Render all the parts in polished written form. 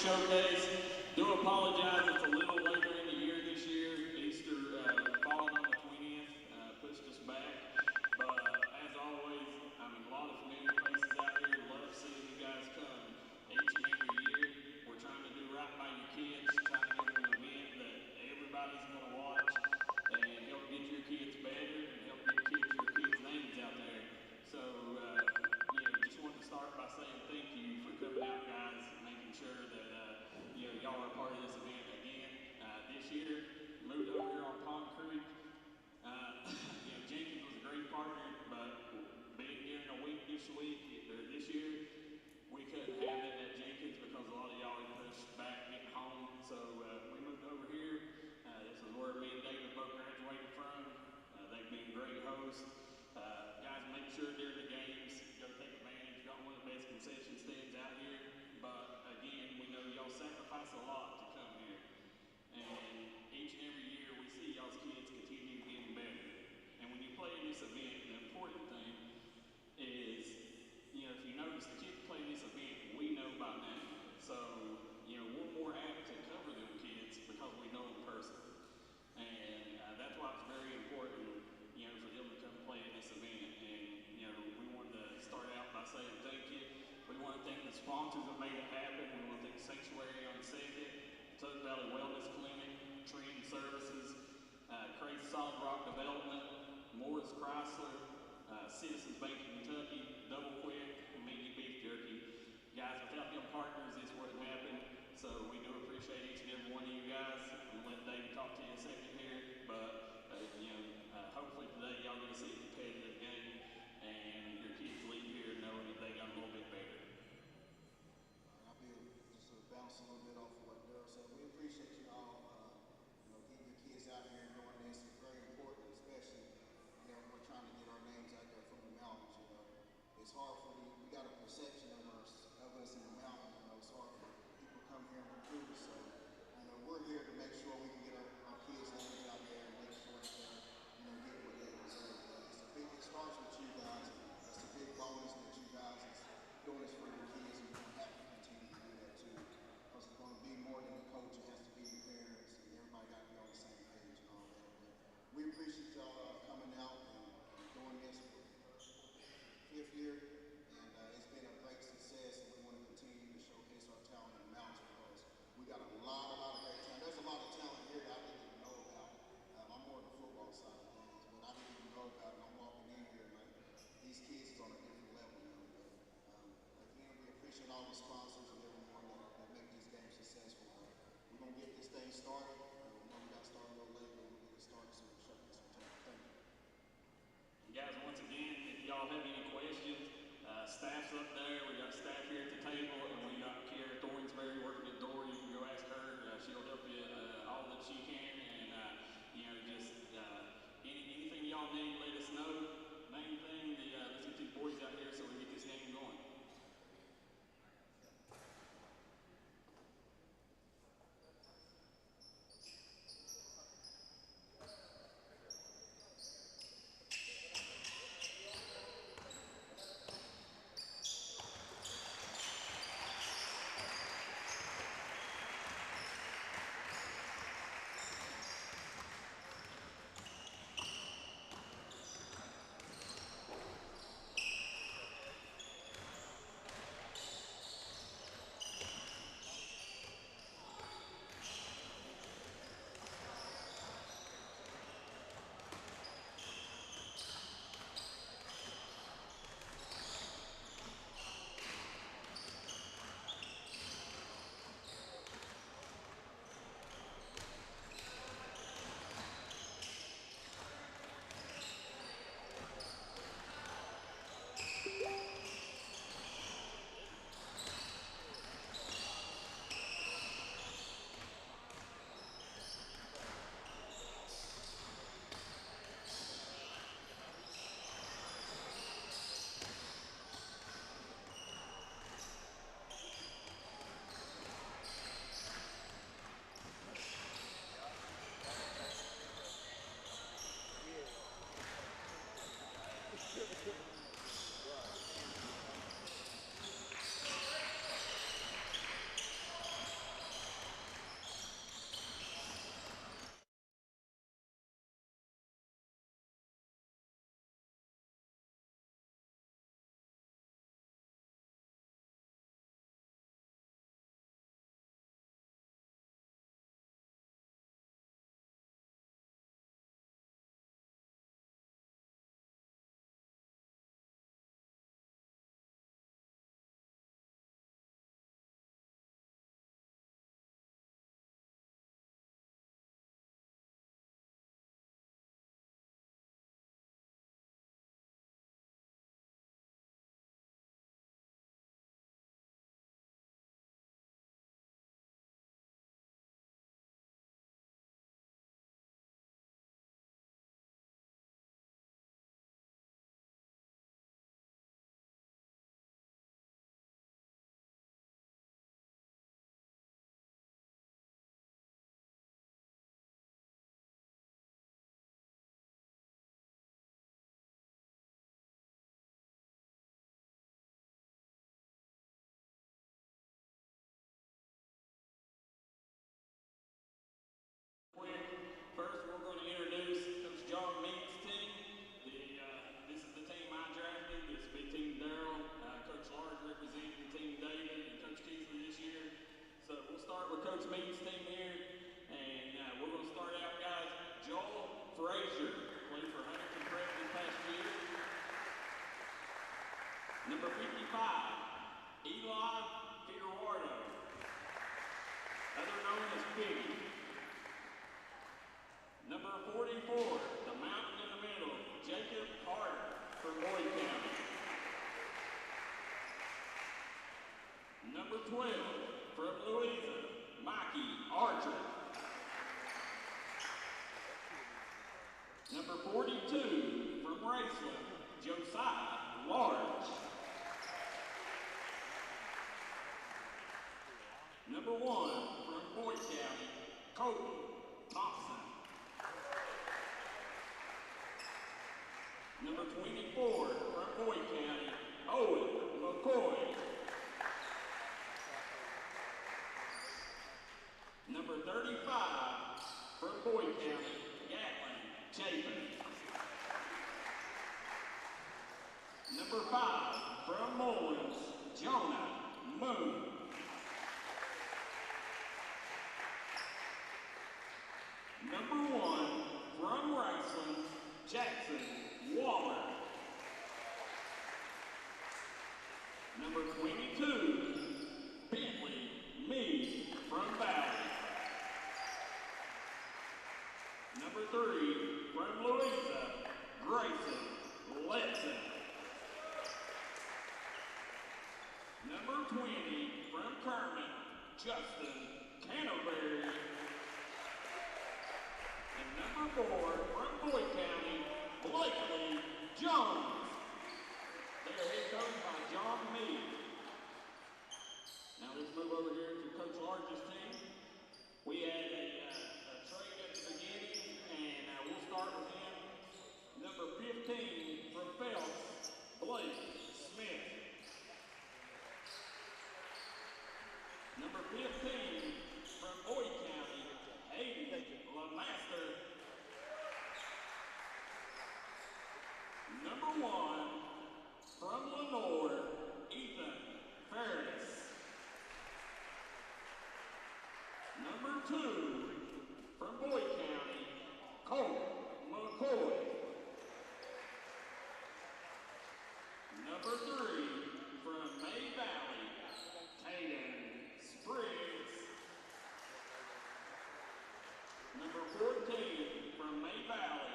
showcase. Do apologize, it's a little later in the year this year. Easter falling on the 20th pushed us back. But as always, I mean, a lot of familiar faces out here. Love seeing you guys come each and every year. We're trying to do right by your kids, trying to give them an event that everybody's going to watch and help get your kids better and help get your kids' names out there. So, just wanted to start by saying thank you for coming out, guys, making sure that y'all are part of this event again. This year, moved over here on Pond Creek. Jenkins was a great partner, but being here in a week this year, we couldn't have it at Jenkins because a lot of y'all had pushed back getting home. So we moved over here. This is where me and David both graduated from. They've been great hosts. Guys, make sure during the games, go take advantage. Got one of the best concession stands out here. But again, we know y'all sacrifice a lot to come here. And each and every year, we see y'all's kids continue getting better. And when you play in this event, the important thing is, if you notice the kids play in this event, we know by name. So, we're more apt to cover them kids because we know them personally. And that's why it's very important, for them to come play in this event. And, we wanted to start out by saying thank you. We want to thank the sponsors that made it happen. We want to thank Sanctuary on 2nd, Tug Valley Wellness Clinic, Trend Services, Crazy Solid Rock Development, Morris Chrysler, Citizens Bank of Kentucky, Double Quick, and Meaty Beef Jerky. Guys, without them partners, this wouldn't happen. So we do appreciate each and every one of you guys. I'm going to let David talk to you in a second here. But, hopefully today y'all going to see a competitive game and your kids leave here knowing that they got a little bit better. I'll be just bounce a little bit off of what Darryl said. We appreciate you all, getting your kids out here and doing this. It's very important, especially, we're trying to get our names out there from the mountains, It's hard for we got a perception of us in the mountains, It's hard for people to come here and recruit us. So, we're here to make sure we can get our kids' names out there and make sure that get what they deserve. It starts with you guys. It's a big bonus that you guys is doing this for your kids, and you're going to have to continue to do that too. Because it's going to be more than the coach. It has to be the parents, and everybody got to be on the same page and all that. But we appreciate y'all coming out and doing this for the 5th year, and it's been a great success, and we want to continue to showcase our talent in the mountains because we got a lot of great talent. There's a lot of talent here that I didn't even know about. I'm more on the football side of things, but I didn't even know about it. I'm walking in here and these kids is on a different level now. But again, we appreciate all the sponsors and everyone that make this game successful. We're going to get this thing started. We know we got to start a little late, but we'll get it started so we can shut this one down. Thank you. And guys, once again, if y'all have any questions, staff's up there. We got staff here at the table, and we got Kiara Thornsberry working the door. You can go ask her. She'll help you all that she can. And, anything y'all need, let us know. Main thing, let's get these boys out here so we get this game going. first meets team here, and we're going to start out, guys. Joel Frazier, played for Huntington Prep this past year. Number 55, Eli Figueroa, other known as Piggy. Number 44, the mountain in the middle, Jacob Carter from Boyd County. Number 12, from Louisa, Mikey Archer. Number 42, from Raceland, Josiah Large. Number 1, from Boyd County, Colton Thompson. Number 24, from Boyd County, Owen McCoy. Number 35, from Boyd County, Gatlin Chapin. Number 5, from Mullins, Jonah Moon. Number 1, from Raceland, Jackson Waller. Number 22, Bentley Meade from Valley. Number 3, from Louisa, Grayson Letson. Number 20, from Kermit, Justin Canterbury. And number 4, from Boyd County, Blakely Jones. They are head coached by John Meade. Now let's move over here to Coach Large's team. We had a trade at the beginning, and we'll start with him. Number 15 from Phelps, Blake Smith. Number 15 from Boyd County, Hayden LeMaster. Number 1 from Lenore, Ethan Ferris. Number 2 from Boyd County, Colt McCoy. Number 3 from May Valley, Caden Spriggs. Number 14 from May Valley,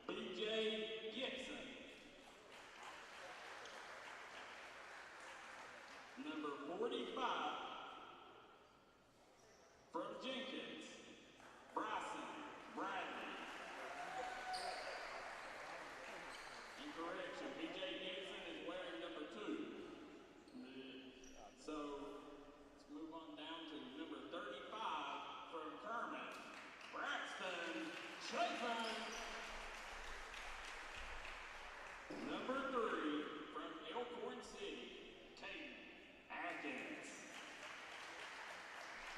BJ Gibson. Number 45 from Jenkins, Bryson Bradley. Incorrection, BJ Gibson is wearing number 2. So let's move on down to number 35 from Kermit, Braxton Chapin. Number 3 from Elkhorn City, Kate Atkins.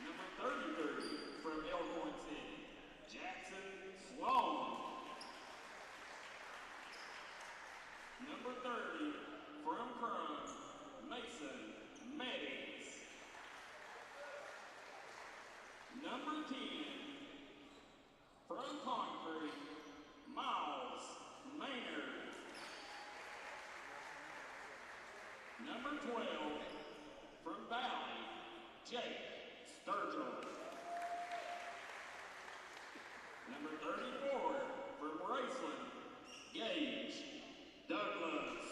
Number 33 from Elkhorn City, Jackson Sloan. Number 30 from Crum, Mason Meddings. Number 10 from Concrete, Miles Maynard. Number 12 from Valley, Jake Sturgill. Number 34 from Raceland, Gage Douglas.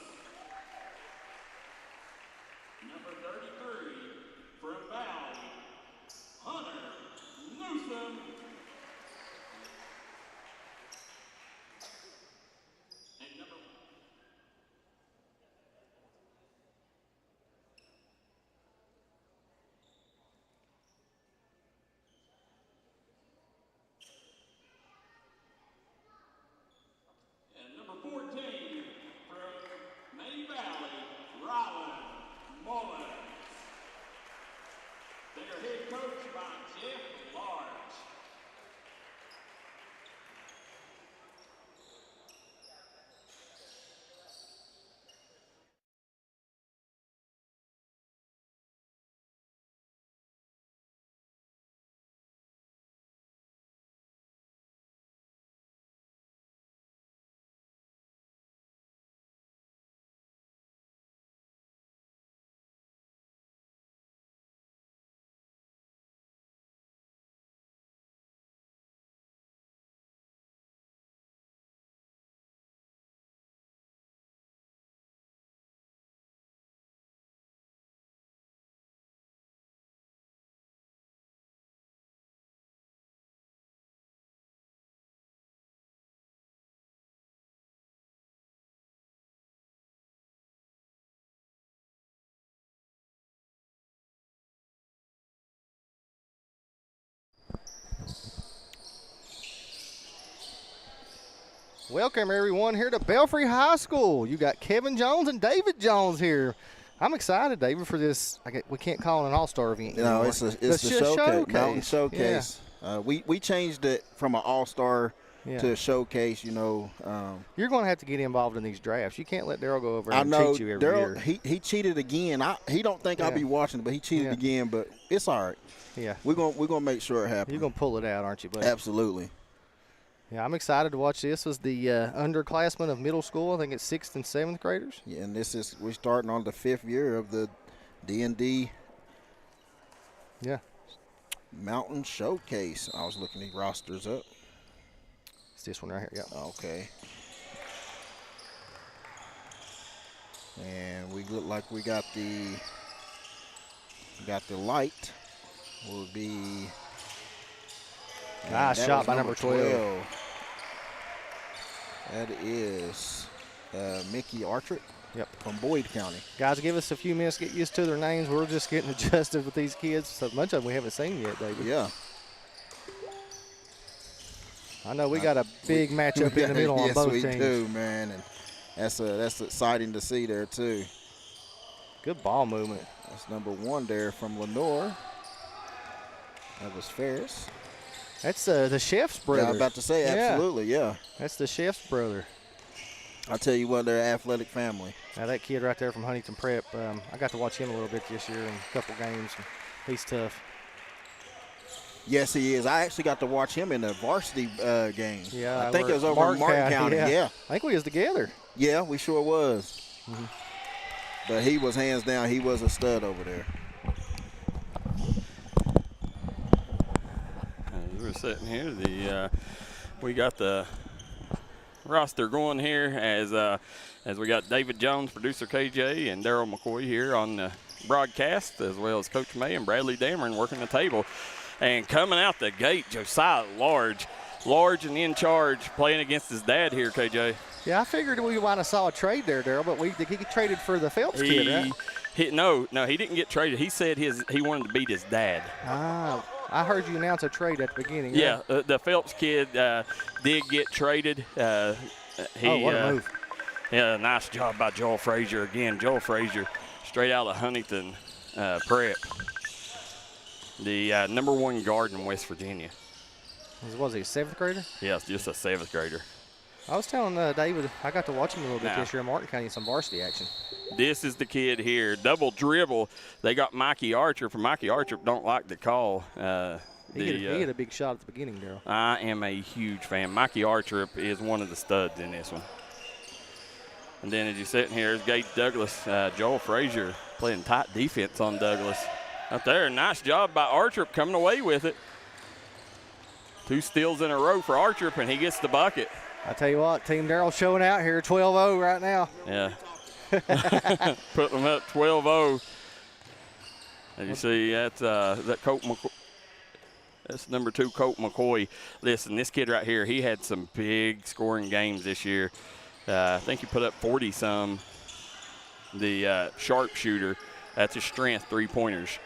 Number 33 from Valley, Hunter Newsom. And number 14 from May Valley, Ryland Mullins. They are head coached by Jeff Large. Welcome, everyone, here to Belfry High School. You got Kevin Jones and David Jones here. I'm excited, David, for this. We can't call it an all-star event No, anymore. it's the showcase. Mountain Showcase. Yeah. We changed it from an all-star to a showcase, you know. You're going to have to get involved in these drafts. You can't let Darryl go over I and know cheat you every year. He cheated again. He don't think I'll be watching, but he cheated again. But it's all right. Yeah. We're gonna make sure it happens. You're going to pull it out, aren't you, buddy? Absolutely. Yeah, I'm excited to watch this. This was the underclassmen of middle school. I think it's 6th and 7th graders. Yeah, and we're starting on the 5th year of the D&D Mountain Showcase. I was looking these rosters up. It's this one right here, yeah. Okay. And we look like we got the light will be Nice shot by number 12. That is Mickey Archer from Boyd County. Guys, give us a few minutes to get used to their names. We're just getting adjusted with these kids. So much of them we haven't seen yet, David. Yeah. I know we got a big matchup in the middle on both teams. Yes, we do, man. And that's exciting to see there, too. Good ball movement. That's number 1 there from Lenore. That was Ferris. That's the chef's brother. Yeah, I was about to say, absolutely, yeah. That's the chef's brother. I'll tell you what, they're an athletic family. Now, that kid right there from Huntington Prep, I got to watch him a little bit this year in a couple games. He's tough. Yes, he is. I actually got to watch him in the varsity game. Yeah, I think it was over in Martin County. Yeah. I think we was together. Yeah, we sure was. Mm-hmm. But he was hands down. He was a stud over there. As we're sitting here, we got the roster going here as we got David Jones, producer KJ, and Darryl McCoy here on the broadcast, as well as Coach May and Bradley Dameron working the table. And coming out the gate, Josiah Large and in charge, playing against his dad here, KJ. Yeah, I figured we might have saw a trade there, Darryl, but he traded for the Phelps kid, right? No, he didn't get traded. He said he wanted to beat his dad. Ah, I heard you announce a trade at the beginning. Yeah, the Phelps kid did get traded. What a move. Yeah, nice job by Joel Frazier again. Joel Frazier, straight out of Huntington Prep. The number 1 guard in West Virginia. Was he a 7th grader? Yes, just a 7th grader. I was telling David, I got to watch him a little bit this year in Martin County in some varsity action. This is the kid here. Double dribble. They got Mikey Archer. For Mikey Archer, don't like the call. He had a big shot at the beginning, Darryl. I am a huge fan. Mikey Archer is one of the studs in this one. And then as you're sitting here is Gage Douglas. Joel Frazier playing tight defense on Douglas. Out there, nice job by Archer coming away with it. 2 steals in a row for Archer, and he gets the bucket. I tell you what, Team Darryl showing out here, 12-0 right now. Yeah. Put them up 12-0. As you see, that's that Colt McCoy. That's number 2, Colt McCoy. Listen, this kid right here, he had some big scoring games this year. I think he put up 40-some. The sharpshooter, that's his strength, 3-pointers.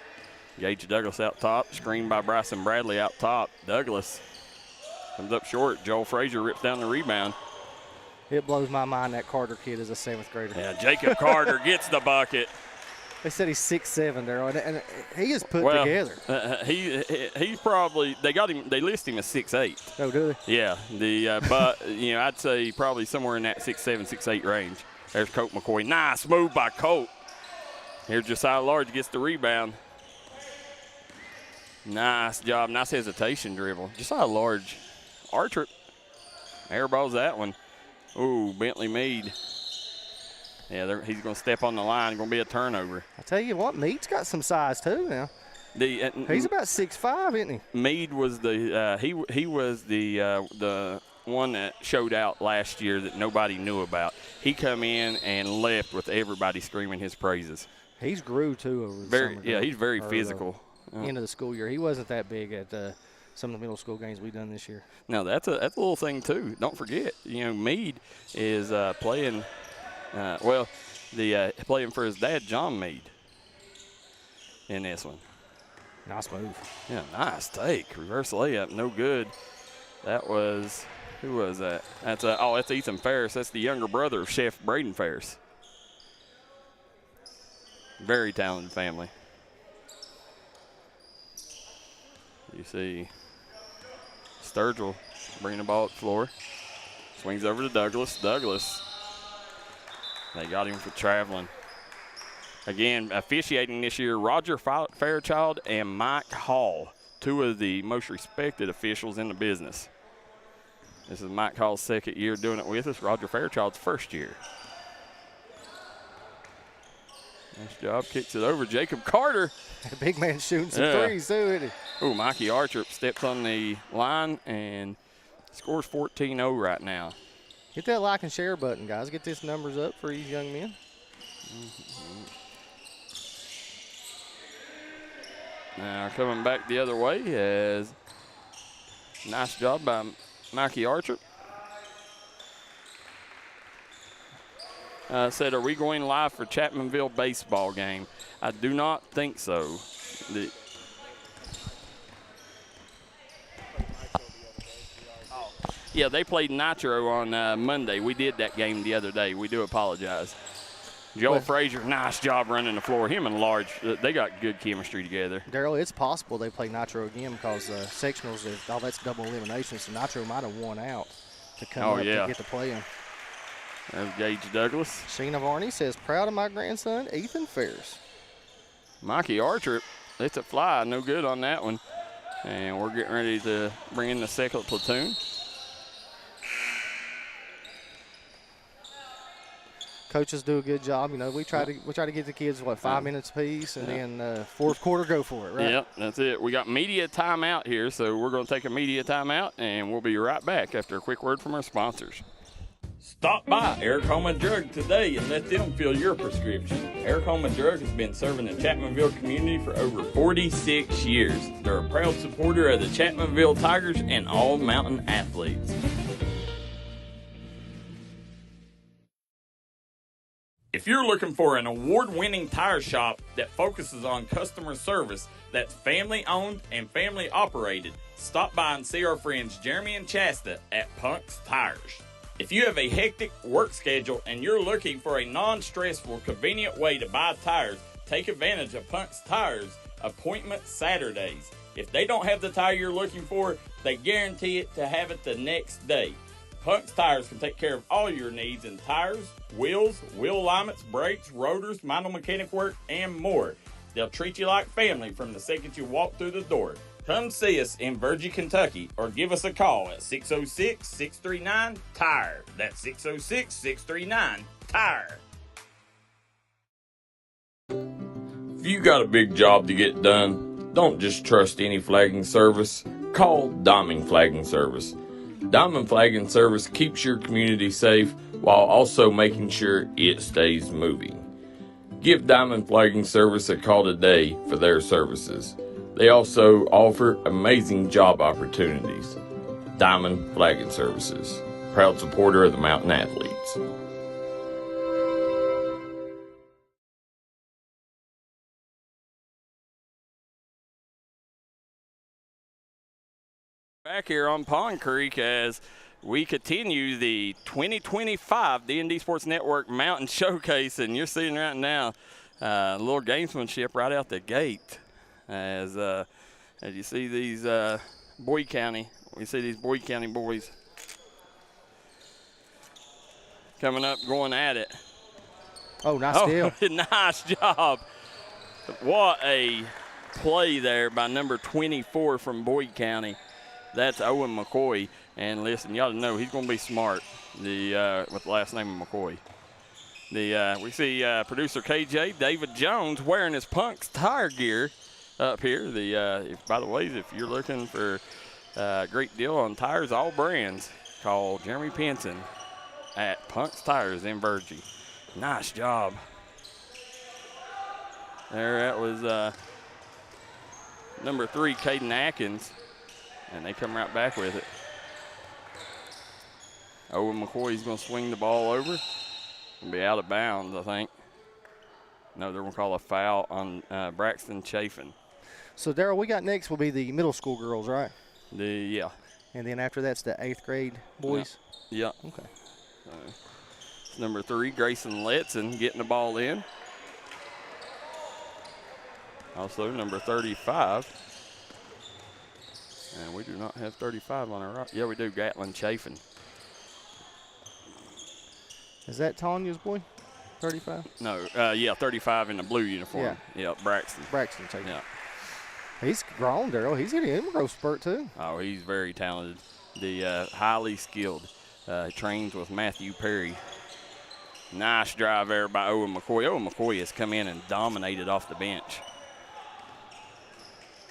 Gage Douglas out top, screened by Bryson Bradley out top. Douglas comes up short. Joel Frazier rips down the rebound. It blows my mind that Carter kid is a 7th grader. Yeah, Jacob Carter gets the bucket. They said he's 6'7", Darryl, and he is put together. He's probably they list him as 6'8". Oh, do they? Yeah, but I'd say probably somewhere in that 6'7", 6'8" range. There's Colt McCoy. Nice move by Colt. Here's Josiah Large, gets the rebound. Nice job, nice hesitation dribble. Josiah Large, Archer, airballs that one. Ooh, Bentley Meade. Yeah, he's going to step on the line. Going to be a turnover. I tell you what, Meade's got some size too now. He's about 6'5", isn't he? Meade was he was the one that showed out last year that nobody knew about. He come in and left with everybody screaming his praises. He's grew too over the summer. Yeah, he's very physical. End of the school year, he wasn't that big at some of the middle school games we've done this year. Now that's a little thing too. Don't forget, Meade is playing. Playing for his dad, John Meade, in this one. Nice move. Yeah, nice take. Reverse layup, no good. That was, who was that? That's Ethan Ferris. That's the younger brother of Chef Braden Ferris. Very talented family. You see Sturgill bringing the ball up the floor. Swings over to Douglas. Douglas. They got him for traveling. Again, officiating this year, Roger Fairchild and Mike Hall, two of the most respected officials in the business. This is Mike Hall's second year doing it with us. Roger Fairchild's first year. Nice job. Kicks it over. Jacob Carter. Big man shooting some threes, too, isn't he? Oh, Mikey Archer steps on the line and scores 14-0 right now. Hit that like and share button, guys. Get these numbers up for these young men. Now coming back the other way as nice job by Mikey Archer. Said, are we going live for Chapmanville baseball game? I do not think so. Yeah, they played Nitro on Monday. We did that game the other day. We do apologize. Joel Frazier, nice job running the floor. Him and Large, they got good chemistry together. Darryl, it's possible they play Nitro again because sectionals, that's double elimination, so Nitro might have won out to come up to get to play him. There's Gage Douglas. Sheena Varney says, proud of my grandson, Ethan Ferris. Mikey Archer, it's a fly, no good on that one. And we're getting ready to bring in the second platoon. Coaches do a good job. You know, we try to get the kids, 5 minutes apiece, and then fourth quarter, go for it, right? Yep, that's it. We got media timeout here, so we're going to take a media timeout, and we'll be right back after a quick word from our sponsors. Stop by Eric Homa Drug today and let them fill your prescription. Eric Homa Drug has been serving the Chapmanville community for over 46 years. They're a proud supporter of the Chapmanville Tigers and all mountain athletes. If you're looking for an award-winning tire shop that focuses on customer service that's family-owned and family-operated, stop by and see our friends Jeremy and Chasta at Punk's Tires. If you have a hectic work schedule and you're looking for a non-stressful, convenient way to buy tires, take advantage of Punk's Tires Appointment Saturdays. If they don't have the tire you're looking for, they guarantee it to have it the next day. Punk's Tires can take care of all your needs in tires, wheels, wheel alignments, brakes, rotors, minor mechanic work, and more. They'll treat you like family from the second you walk through the door. Come see us in Virgie, Kentucky, or give us a call at 606-639-TIRE. That's 606-639-TIRE. If you got a big job to get done, don't just trust any flagging service. Call Diamond Flagging Service. Diamond Flagging Service keeps your community safe while also making sure it stays moving. Give Diamond Flagging Service a call today for their services. They also offer amazing job opportunities. Diamond Flagging Services, proud supporter of the Mountain Athletes. Back here on Pond Creek as we continue the 2025 D&D Sports Network Mountain Showcase, and you're seeing right now a little gamesmanship right out the gate. As you see these Boyd County boys coming up, going at it. Oh, nice steal. Nice job. What a play there by number 24 from Boyd County. That's Owen McCoy. And listen, you ought to know he's going to be smart with the last name of McCoy. We see producer KJ, David Jones, wearing his Punk's tire gear up here. By the way, if you're looking for a great deal on tires, all brands, call Jeremy Pinson at Punk's Tires in Virgie. Nice job. There, that was number 3, Caden Atkins, and they come right back with it. Owen McCoy's going to swing the ball over and be out of bounds, I think. No, they're going to call a foul on Braxton Chafin. So, Darryl, we got next will be the middle school girls, right? Yeah. And then after that's the 8th grade boys? Yeah. Okay. Number 3, Grayson Letson, getting the ball in. Also, number 35. And we do not have 35 on our right. Yeah, we do. Gatlin Chafin. Is that Tanya's boy? 35? No, yeah, 35 in the blue uniform. Yeah, Braxton. Braxton Chafin. Yeah. He's grown, Darryl. He's getting him a growth spurt, too. Oh, he's very talented. The highly skilled. Trains with Matthew Perry. Nice drive there by Owen McCoy. Owen McCoy has come in and dominated off the bench.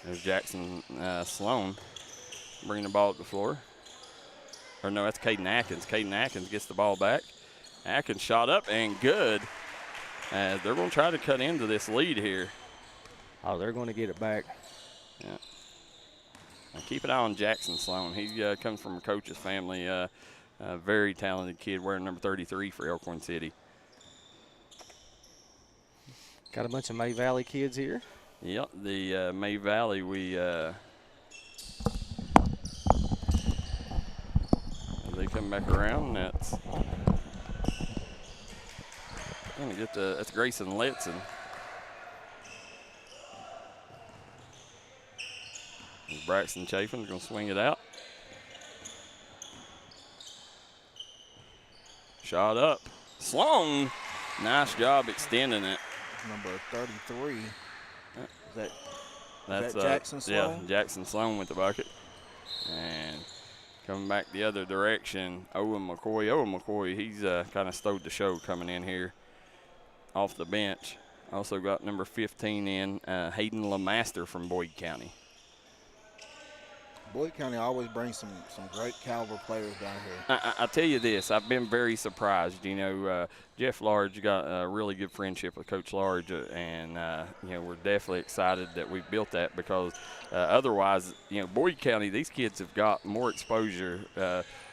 There's Jackson Sloan bringing the ball to the floor. Or no, that's Caden Atkins. Caden Atkins gets the ball back. Atkins shot up and good. They're going to try to cut into this lead here. Oh, they're going to get it back. Yeah. Now keep an eye on Jackson Sloan. He comes from a coach's family. A very talented kid wearing number 33 for Elkhorn City. Got a bunch of May Valley kids here. Yep, the May Valley, they come back around. That's gonna get that's Grayson Letson. Braxton Chafin's gonna swing it out. Shot up. Sloan, nice job extending it. Number 33. That's Jackson Sloan? Yeah, Jackson Sloan with the bucket. And coming back the other direction, Owen McCoy. Owen McCoy, he's kind of stowed the show coming in here off the bench. Also got number 15 in, Hayden LeMaster from Boyd County. Boyd County always brings some great caliber players down here. I tell you this, I've been very surprised. You know, Jeff Large got a really good friendship with Coach Large, and, you know, we're definitely excited that we built that because otherwise, you know, Boyd County, these kids have got more exposure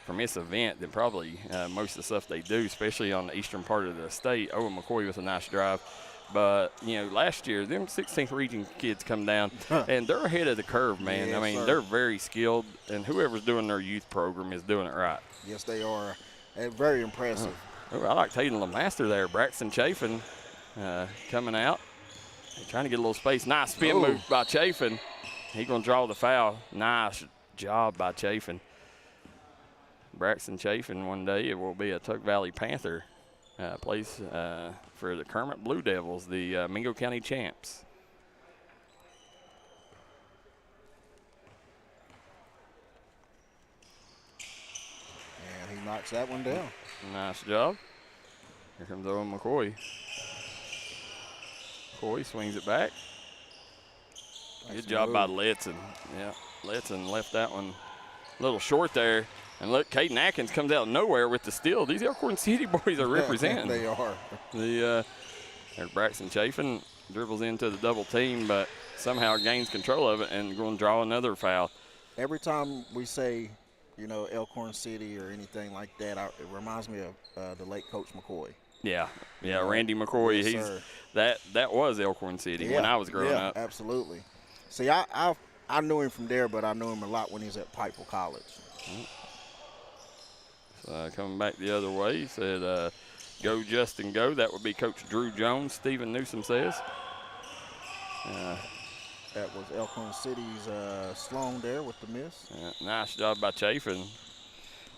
from this event than probably most of the stuff they do, especially on the eastern part of the state. Owen McCoy with a nice drive. But, you know, last year, them 16th region kids come down, and they're ahead of the curve, man. Yes, I mean, sir. they're very skilled, and whoever's doing their youth program is doing it right. Yes, they are. And very impressive. Oh, I like Hayden LeMaster there. Braxton Chafin coming out. Trying to get a little space. Nice spin move by Chafin. He's going to draw the foul. Nice job by Chafin. Braxton Chafin one day it will be a Tuck Valley Panther. Plays for the Kermit Blue Devils, the Mingo County champs. And he knocks that one down. Nice job. Here comes Owen McCoy. McCoy swings it back. Good job by Letson. Yeah, Letson left that one a little short there. And look, Caden Atkins comes out of nowhere with the steal. These Elkhorn City boys are representing. They are. There's Braxton Chafin dribbles into the double team, but somehow gains control of it and going to draw another foul. Every time we say, you know, Elkhorn City or anything like that, it reminds me of the late Coach McCoy. Yeah, Randy McCoy. Yes, that was Elkhorn City when I was growing up. Yeah, absolutely. See, I knew him from there, but I knew him a lot when he was at Pikeville College. Coming back the other way, he said, go Justin, go. That would be Coach Drew Jones, Stephen Newsom says. That was Elkhorn City's Sloan there with the miss. Nice job by Chafin.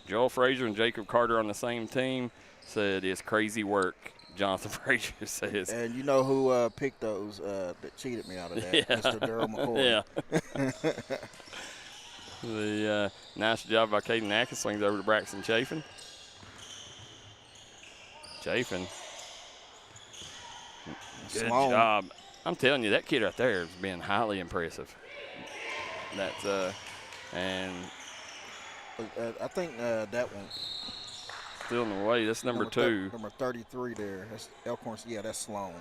Joel Frazier and Jacob Carter on the same team said it's crazy work, Jonathan Frazier says. And you know who picked those that cheated me out of that? Yeah. Mr. Darryl McCoy. Yeah. The nice job by Caden Atkins, swings over to Braxton Chafin. Chafin. Good Sloan. job. I'm telling you, that kid right there has been highly impressive. That's and I think that one. still in the way. That's number 2. Number 33 there. That's Elkhorn. Yeah, that's Sloan.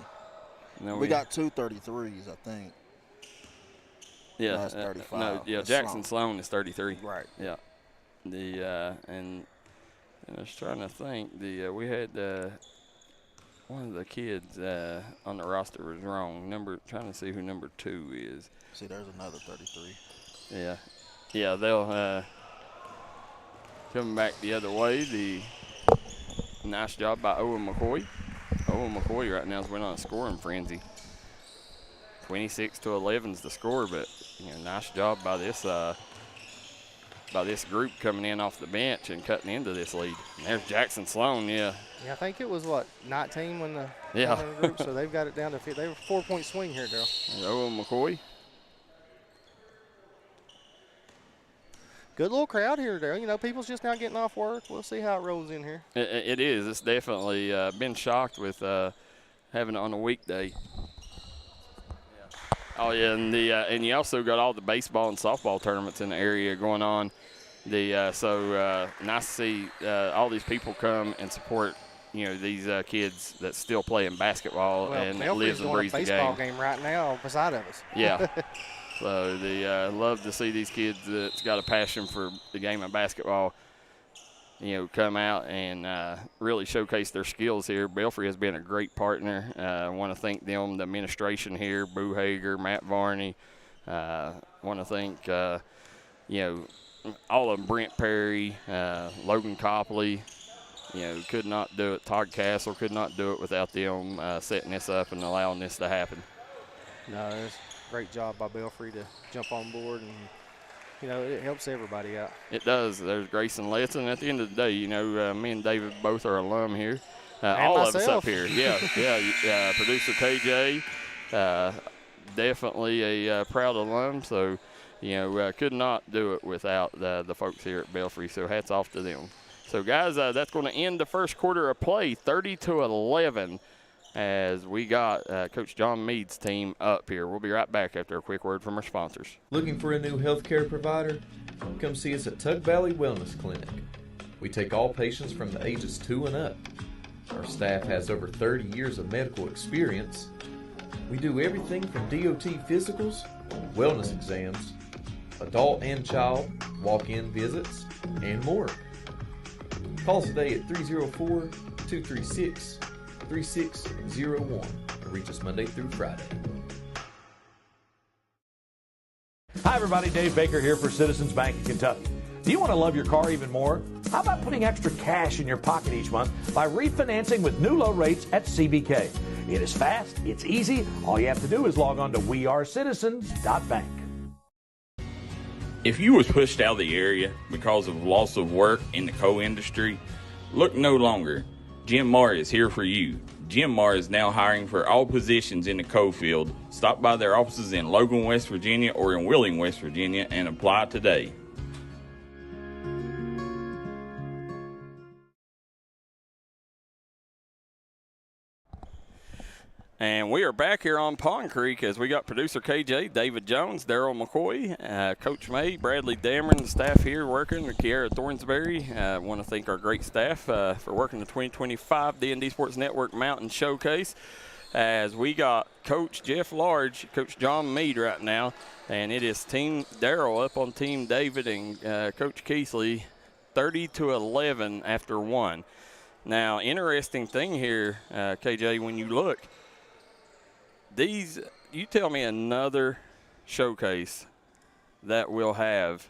No, we got 2 33s, I think. Yeah, No, that's 35. no, yeah, That's Jackson Sloan is 33. Right. Yeah. And I was trying to think. We had one of the kids on the roster was wrong. Trying to see who number 2 is. See, there's another 33. Yeah, they'll coming back the other way. The nice job by Owen McCoy. Owen McCoy right now is went on a scoring frenzy. 26-11 is the score, but nice job by this group coming in off the bench and cutting into this lead. And there's Jackson Sloan, Yeah, I think it was 19 when the group, so they've got it down to 50. They were a 4-point swing here, Darryl. And Owen McCoy. Good little crowd here, Darryl. People's just now getting off work. We'll see how it rolls in here. It is. It's definitely been shocked with having it on a weekday. Oh yeah, and you also got all the baseball and softball tournaments in the area going on. So nice to see all these people come and support these kids that still playing basketball and lives and breathes the game. Baseball game right now beside of us. Yeah. So they love to see these kids that's got a passion for the game of basketball, come out and really showcase their skills here. Belfry has been a great partner. I want to thank them, the administration here, Boo Hager, Matt Varney. Want to thank, all of them, Brent Perry, Logan Copley. Could not do it. Todd Castle could not do it without them setting this up and allowing this to happen. No, it's a great job by Belfry to jump on board, and it helps everybody out. It does. There's Grayson Letson. At the end of the day, me and David both are alum here. All myself. of us up here. Yeah. Producer KJ, definitely a proud alum. So, could not do it without the folks here at Belfry. So hats off to them. So, guys, that's going to end the first quarter of play, 30-11. As we got Coach John Mead's team up here. We'll be right back after a quick word from our sponsors. Looking for a new healthcare provider? Come see us at Tug Valley Wellness Clinic. We take all patients from the ages 2 and up. Our staff has over 30 years of medical experience. We do everything from DOT physicals, wellness exams, adult and child, walk-in visits, and more. Call us today at 304-236-3601 and reach us Monday through Friday. Hi everybody, Dave Baker here for Citizens Bank of Kentucky. Do you want to love your car even more? How about putting extra cash in your pocket each month by refinancing with new low rates at CBK? It is fast, it's easy. All you have to do is log on to wearecitizens.bank. If you was pushed out of the area because of loss of work in the coal industry, look no longer. Jim Marr is here for you. Jim Marr is now hiring for all positions in the coal field. Stop by their offices in Logan, West Virginia or in Wheeling, West Virginia and apply today. And we are back here on Pond Creek as we got producer KJ, David Jones, Darryl McCoy, Coach May, Bradley Dameron, the staff here working, Kiara Thornsberry. I want to thank our great staff for working the 2025 D&D Sports Network Mountain Showcase. As we got Coach Jeff Large, Coach John Mead right now, and it is Team Darryl up on Team David and Coach Keithley, 30-11 after one. Now, interesting thing here, KJ, when you look, you tell me another showcase that will have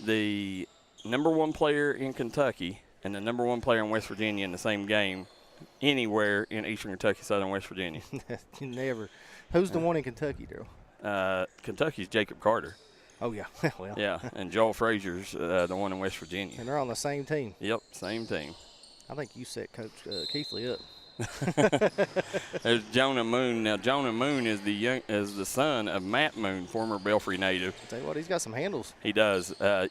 the number 1 player in Kentucky and the number 1 player in West Virginia in the same game anywhere in Eastern Kentucky, Southern West Virginia. Never. Who's the one in Kentucky, Darryl? Kentucky's Jacob Carter. Oh, yeah. Well. Yeah, and Joel Frazier's the one in West Virginia. And they're on the same team. Yep, same team. I think you set Coach Keithley up. There's Jonah Moon. Now, Jonah Moon is the son of Matt Moon, former Belfry native. I'll tell you what, he's got some handles. He does. I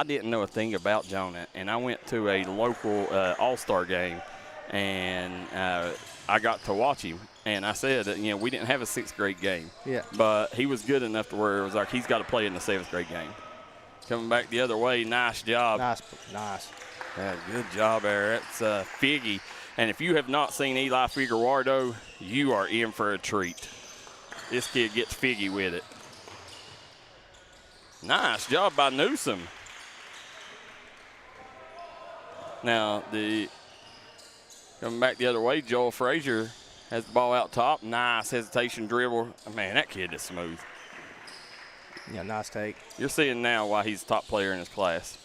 didn't know a thing about Jonah, and I went to a local all-star game, and I got to watch him. And I said, we didn't have a 6th grade game. Yeah. But he was good enough to where it was like he's got to play in the 7th grade game. Coming back the other way, nice job. Nice. Yeah, good job there. That's Figgy. And if you have not seen Eli Figueroa, you are in for a treat. This kid gets Figgy with it. Nice job by Newsom. Now, Coming back the other way, Joel Frazier has the ball out top. Nice hesitation dribble. Man, that kid is smooth. Yeah, nice take. You're seeing now why he's the top player in his class.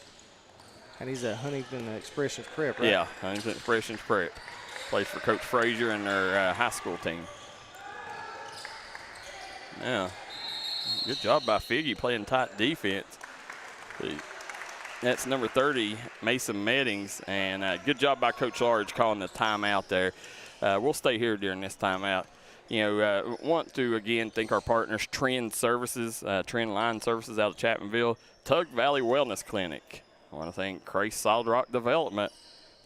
And he's at Huntington Expressions Prep, right? Yeah, Huntington Expressions Prep. Plays for Coach Frazier and their high school team. Yeah, good job by Figgy playing tight defense. That's number 30, Mason Meddings, and good job by Coach Large calling the timeout there. We'll stay here during this timeout. You know, want to, again, thank our partners, Trend Services, Trend Line Services out of Chapmanville, Tug Valley Wellness Clinic. I want to thank Crace Solid Rock Development,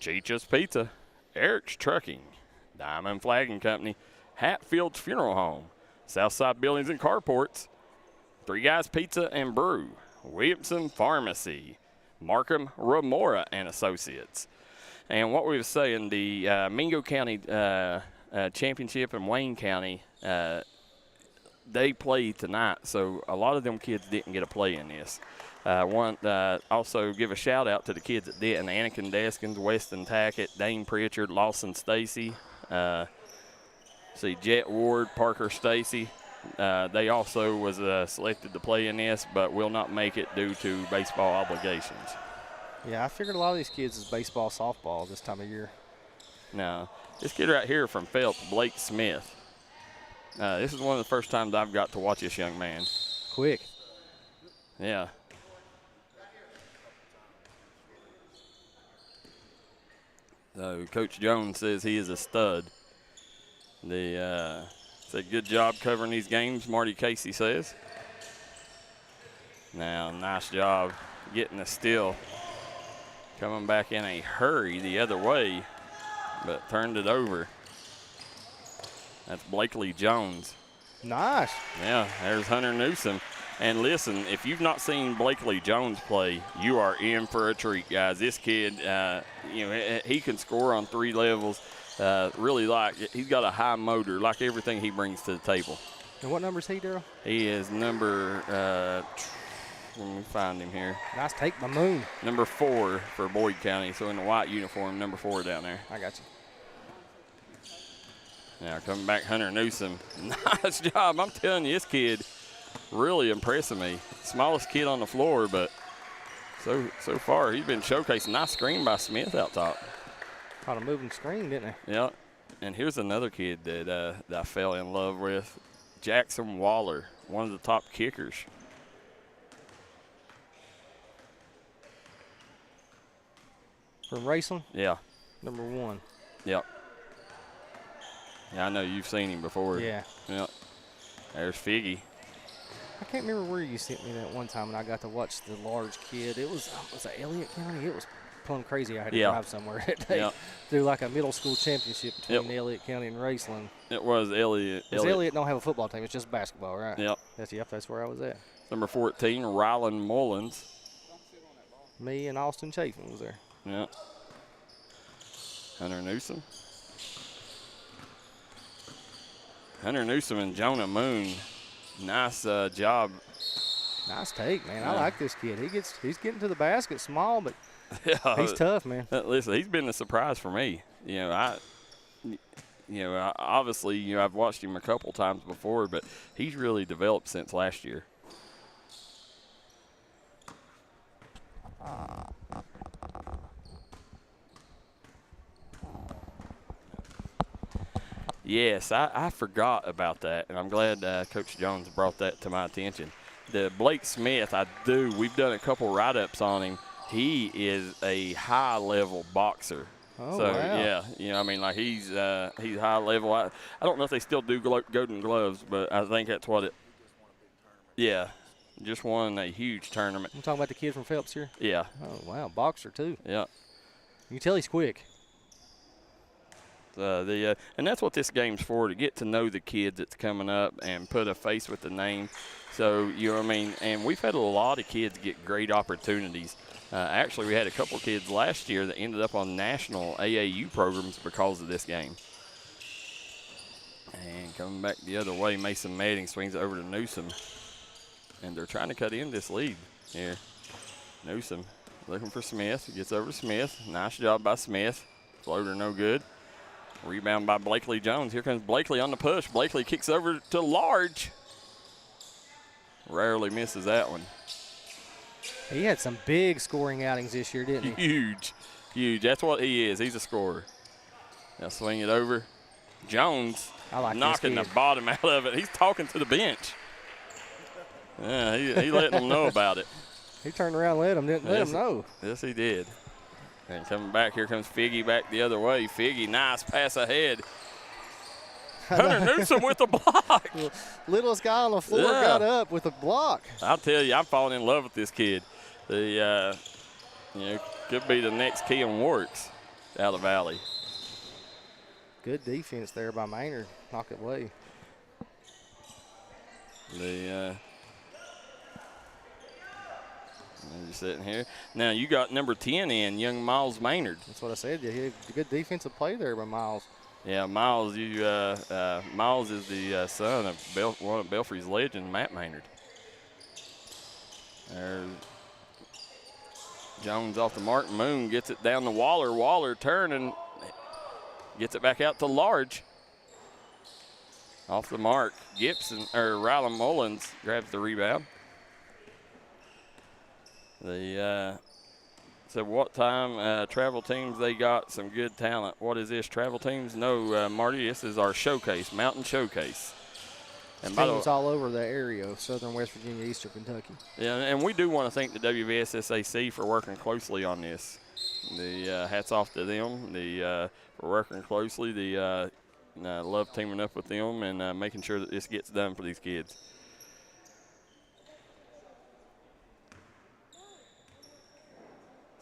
Cheech's Pizza, Eric's Trucking, Diamond Flagging Company, Hatfield's Funeral Home, Southside Buildings and Carports, Three Guys Pizza and Brew, Williamson Pharmacy, Markham Remora and Associates. And what we were saying, the Mingo County Championship in Wayne County, they played tonight, so a lot of them kids didn't get a play in this. I want to also give a shout out to the kids that did, Anakin Deskins, Weston Tackett, Dane Pritchard, Lawson Stacy, see Jet Ward, Parker Stacy. They also was selected to play in this, but will not make it due to baseball obligations. Yeah, I figured a lot of these kids is baseball, softball this time of year. No, this kid right here from Phelps, Blake Smith. This is one of the first times I've got to watch this young man. Quick. Yeah. So Coach Jones says he is a stud. Said good job covering these games, Marty Casey says. Now, nice job getting the steal. Coming back in a hurry the other way, but turned it over. That's Blakely Jones. Nice. Yeah, there's Hunter Newsom. And listen, if you've not seen Blakely Jones play, you are in for a treat, guys. This kid, he can score on 3 levels. Really he's got a high motor, like everything he brings to the table. And what number is he, Darryl? He is number, let me find him here. Nice take by Moon. Number 4 for Boyd County. So in the white uniform, number 4 down there. I got you. Now coming back, Hunter Newsom. Nice job. I'm telling you, this kid really impressing me. Smallest kid on the floor, but so far he's been showcasing. Nice screen by Smith out top. Caught a moving screen, didn't they? Yeah. And here's another kid that I fell in love with, Jackson Waller, one of the top kickers. From Raceland? Yeah. Number 1. Yep. Yeah, I know you've seen him before. Yeah. Yep. There's Figgy. I can't remember where you sent me that one time when I got to watch the large kid. It was it Elliott County? It was plumb crazy. I had to drive somewhere that day. Do like a middle school championship between Elliott County and Raceland. It was Elliott. Elliott don't have a football team. It's just basketball, right? Yep. That's where I was at. Number 14, Rylan Mullins. Me and Austin Chafin was there. Yeah. Hunter Newsom. Hunter Newsom and Jonah Moon. Nice job. Nice take, man. I like this kid. He's getting to the basket small, but yeah, he's tough, man. Listen, he's been a surprise for me. Obviously, I've watched him a couple times before, but he's really developed since last year. Yes, I forgot about that, and I'm glad Coach Jones brought that to my attention. The Blake Smith, we've done a couple write-ups on him. He is a high-level boxer. Oh, so, wow. yeah, he's high level. I don't know if they still do golden gloves, but I think that's what it. Yeah, just won a huge tournament. I'm talking about the kid from Phelps here? Yeah. Oh, wow, boxer too. Yeah. You can tell he's quick. And that's what this game's for, to get to know the kid that's coming up and put a face with the name. So, and we've had a lot of kids get great opportunities. Actually, we had a couple of kids last year that ended up on national AAU programs because of this game. And coming back the other way, Mason Medding swings it over to Newsom. And they're trying to cut in this lead here. Newsom looking for Smith. Gets over to Smith. Nice job by Smith. Floater no good. Rebound by Blakely Jones. Here comes Blakely on the push. Blakely kicks over to Large. Rarely misses that one. He had some big scoring outings this year, didn't he? Huge. That's what he is. He's a scorer. Now swing it over. Jones knocking the bottom out of it. He's talking to the bench. Yeah, he letting them know about it. He turned around and let them know. Yes, he did. And coming back, here comes Figgy back the other way. Figgy, nice pass ahead. Hunter Newsom with the block. Littlest guy on the floor got up with a block. I'll tell you, I'm falling in love with this kid. The could be the next Keon Works out of the Valley. Good defense there by Maynard. Knock it away. Just sitting here. Now you got number 10 in, young Miles Maynard. That's what I said. You had a good defensive play there by Miles. Yeah, Miles. Miles is the son of one of Belfry's legends, Matt Maynard. There's Jones off the mark. Moon gets it down to Waller. Waller turning, gets it back out to Large. Off the mark, Rylan Mullins grabs the rebound. So what time travel teams, they got some good talent. What is this, travel teams? No, Marty, this is our showcase, Mountain Showcase. And teams all over the area of southern West Virginia, eastern Kentucky. Yeah, and we do want to thank the WVSSAC for working closely on this. The hats off to them. For working closely. Love teaming up with them and making sure that this gets done for these kids.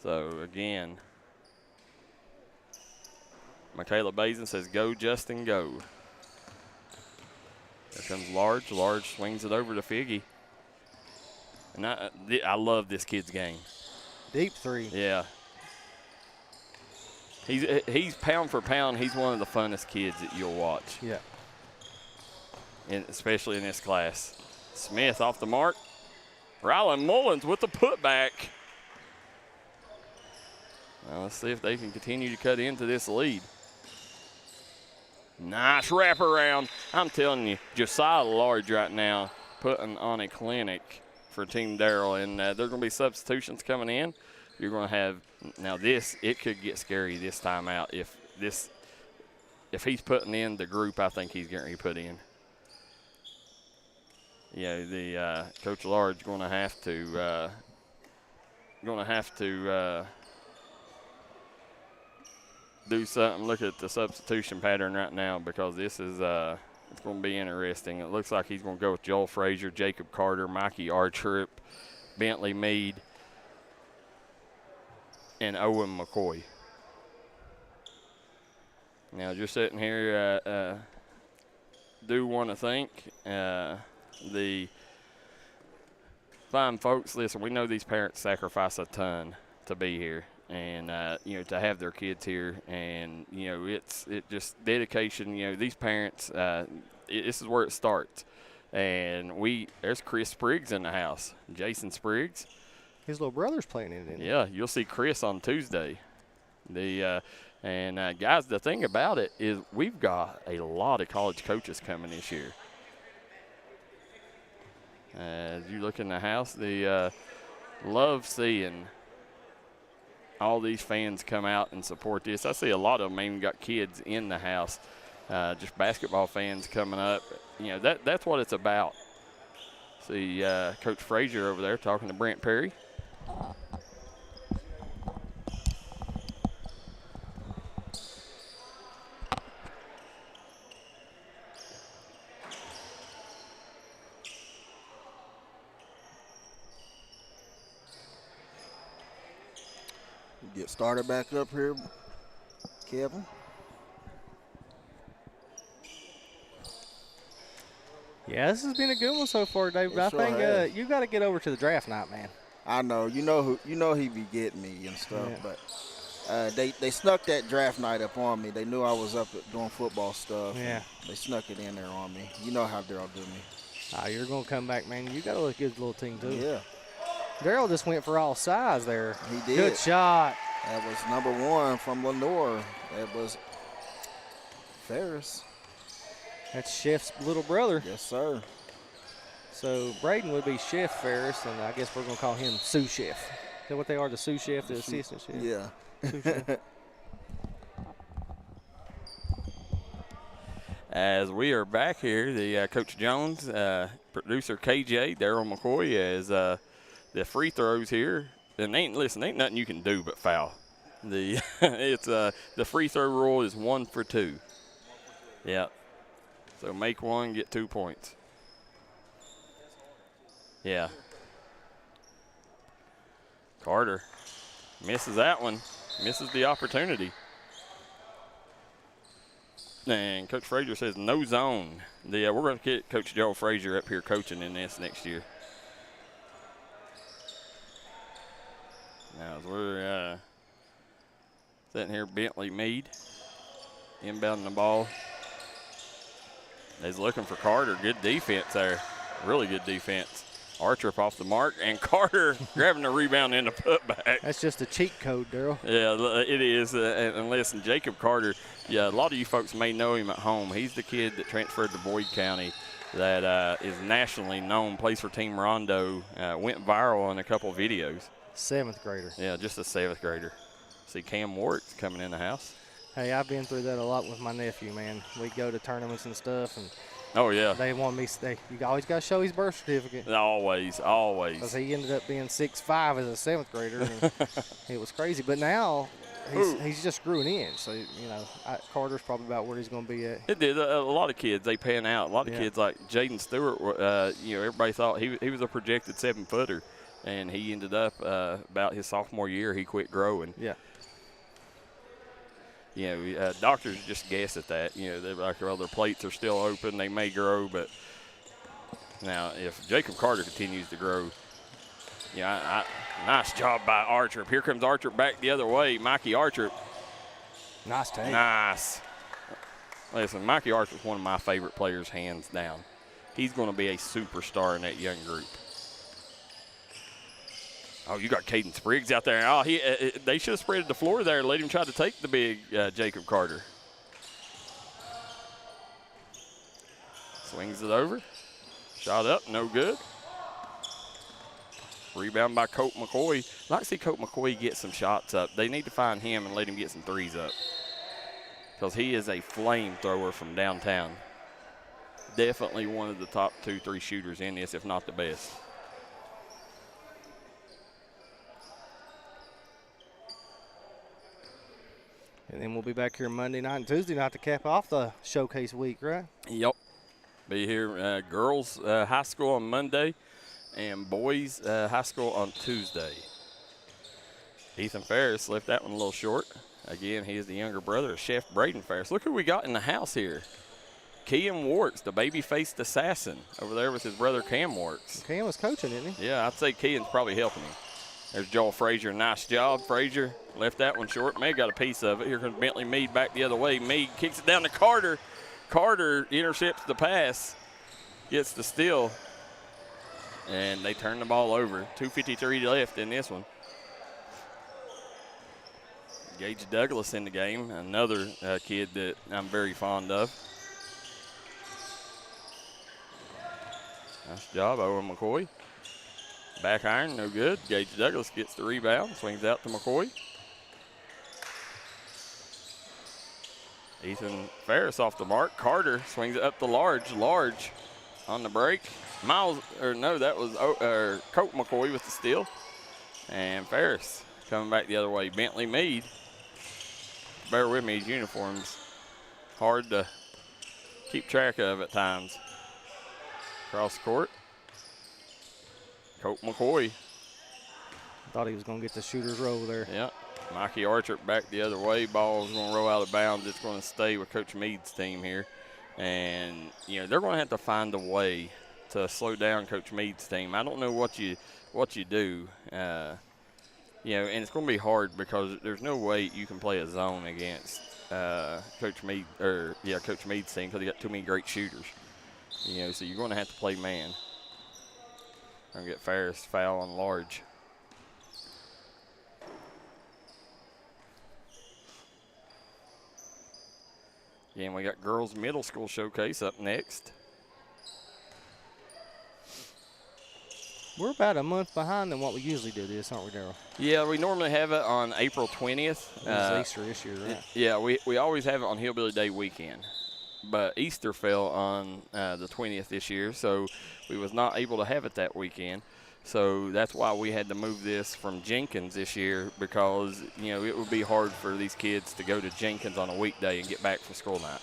So, again, Michaela Bazin says, go, Justin, go. There comes Large. Large swings it over to Figgy. And I love this kid's game. Deep three. Yeah. He's pound for pound, he's one of the funnest kids that you'll watch. Yeah. Especially in this class. Smith off the mark. Rylan Mullins with the putback. Now let's see if they can continue to cut into this lead. Nice wraparound. I'm telling you, Josiah Large right now putting on a clinic for Team Darryl, and there's going to be substitutions coming in. You're going to have it could get scary this time out if he's putting in the group I think he's going to put in. Yeah, the Coach Large going to have to do something. Look at the substitution pattern right now because this is it's going to be interesting. It looks like he's going to go with Joel Frazier, Jacob Carter, Mikey Archer, Bentley Mead, and Owen McCoy. Now, just sitting here, do want to thank the fine folks. Listen, we know these parents sacrifice a ton to be here. And, to have their kids here. And, it's just dedication. These parents, this is where it starts. And there's Chris Spriggs in the house, Jason Spriggs. His little brother's playing in it. Yeah, you'll see Chris on Tuesday. Guys, the thing about it is we've got a lot of college coaches coming this year. As you look in the house, love seeing all these fans come out and support this. I see a lot of them even got kids in the house, just basketball fans coming up. That's what it's about. See Coach Frazier over there talking to Brent Perry. Get started back up here, Kevin. Yeah, this has been a good one so far, David. I think you got to get over to the draft night, man. I know. You know he be getting me and stuff, but they snuck that draft night up on me. They knew I was up doing football stuff. Yeah. They snuck it in there on me. You know how Darryl do me. Oh, you're going to come back, man. You got to look good little team, too. Yeah. Darryl just went for all sides there. He did. Good shot. That was number 1 from Lenore. That was Ferris. That's Chef's little brother. Yes, sir. So Braden would be Chef Ferris, and I guess we're going to call him sous chef. Is that what they are, the sous chef, the assistant chef? Yeah. Sous chef. As we are back here, the Coach Jones, producer KJ, Darryl McCoy, as the free throws here. And ain't nothing you can do but foul. The the free throw rule is 1 for 2. Yeah. So make one, get 2 points. Yeah. Carter misses that one, misses the opportunity. And Coach Frazier says no zone. We're going to get Coach Joe Frazier up here coaching in this next year. Now as we're sitting here, Bentley Meade inbounding the ball. He's looking for Carter. Good defense there. Really good defense. Archer off the mark, and Carter grabbing the rebound in the putback. That's just a cheat code, Darryl. Yeah, it is. And listen, Jacob Carter, yeah, a lot of you folks may know him at home. He's the kid that transferred to Boyd County that is nationally known, plays for Team Rondo, went viral in a couple of videos. 7th grader. Yeah, just a 7th grader. See Cam Warwick's coming in the house. Hey, I've been through that a lot with my nephew, man. We go to tournaments and stuff, and oh, yeah. they want me you always got to show his birth certificate. Always. Because he ended up being 6'5" as a 7th grader, and it was crazy. But now he's just growing in. So, Carter's probably about where he's going to be at. It did. A lot of kids, they pan out. A lot of kids like Jaden Stewart, everybody thought he was a projected 7-footer, and he ended up about his sophomore year, he quit growing. Yeah. Doctors just guess at that. They're like, well, their plates are still open. They may grow, but now if Jacob Carter continues to grow, nice job by Archer. Here comes Archer back the other way. Mikey Archer. Nice take. Nice. Listen, Mikey Archer is one of my favorite players, hands down. He's going to be a superstar in that young group. Oh, you got Caden Spriggs out there. Oh, they should have spread the floor there and let him try to take the big Jacob Carter. Swings it over. Shot up, no good. Rebound by Colt McCoy. I'd like to see Colt McCoy get some shots up. They need to find him and let him get some threes up, because he is a flamethrower from downtown. Definitely one of the top 2-3 shooters in this, if not the best. And then we'll be back here Monday night and Tuesday night to cap off the showcase week, right? Yep. Be here girls high school on Monday and boys high school on Tuesday. Ethan Ferris left that one a little short. Again, he is the younger brother of Chef Braden Ferris. Look who we got in the house here. Kean Warks, the baby-faced assassin, over there with his brother Cam Warks. Cam was coaching, isn't he? Yeah, I'd say Kean's probably helping him. There's Joel Frazier. Nice job, Frazier. Left that one short. May have got a piece of it. Here comes Bentley Meade back the other way. Meade kicks it down to Carter. Carter intercepts the pass, gets the steal, and they turn the ball over. 2:53 left in this one. Gage Douglas in the game, another kid that I'm very fond of. Nice job, Owen McCoy. Back iron, no good. Gage Douglas gets the rebound, swings out to McCoy. Ethan Ferris off the mark. Carter swings it up to Large. Large on the break. That was Colt McCoy with the steal. And Ferris coming back the other way. Bentley Meade. Bear with me, his uniform's hard to keep track of at times. Cross court. Colt McCoy. Thought he was going to get the shooter's roll there. Yeah. Mikey Archer back the other way. Ball's going to roll out of bounds. It's going to stay with Coach Meade's team here. And, they're going to have to find a way to slow down Coach Meade's team. I don't know what you do. And it's going to be hard because there's no way you can play a zone against Coach Meade's team, because they got too many great shooters. So you're going to have to play man. Going to get Ferris foul on Large. Again, we got girls middle school showcase up next. We're about a month behind than what we usually do this, aren't we, Darryl? Yeah, we normally have it on April 20th. It was Easter this year, right? Yeah, we always have it on Hillbilly Day weekend. But Easter fell on the 20th this year, so we was not able to have it that weekend. So that's why we had to move this from Jenkins this year, because, you know, it would be hard for these kids to go to Jenkins on a weekday and get back for school night.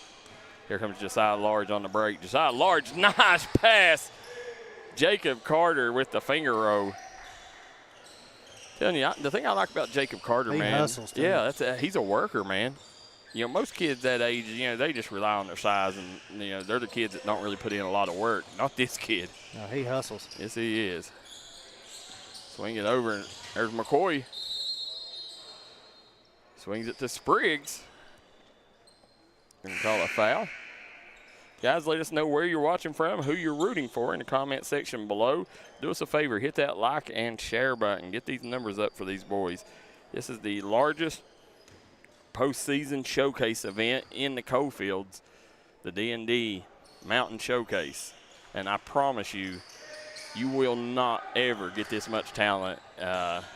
Here comes Josiah Large on the break. Josiah Large, nice pass. Jacob Carter with the finger roll. Telling you, the thing I like about Jacob Carter, man. He hustles, too. Yeah, he's a worker, man. You know, most kids that age, you know, they just rely on their size, and, you know, they're the kids that don't really put in a lot of work. Not this kid. No, he hustles. Yes, he is. Swing it over, and there's McCoy. Swings it to Spriggs. Gonna call a foul. Guys, let us know where you're watching from, who you're rooting for in the comment section below. Do us a favor, hit that like and share button. Get these numbers up for these boys. This is the largest postseason showcase event in the Cofields, the D&D Mountain Showcase. And I promise you, you will not ever get this much talent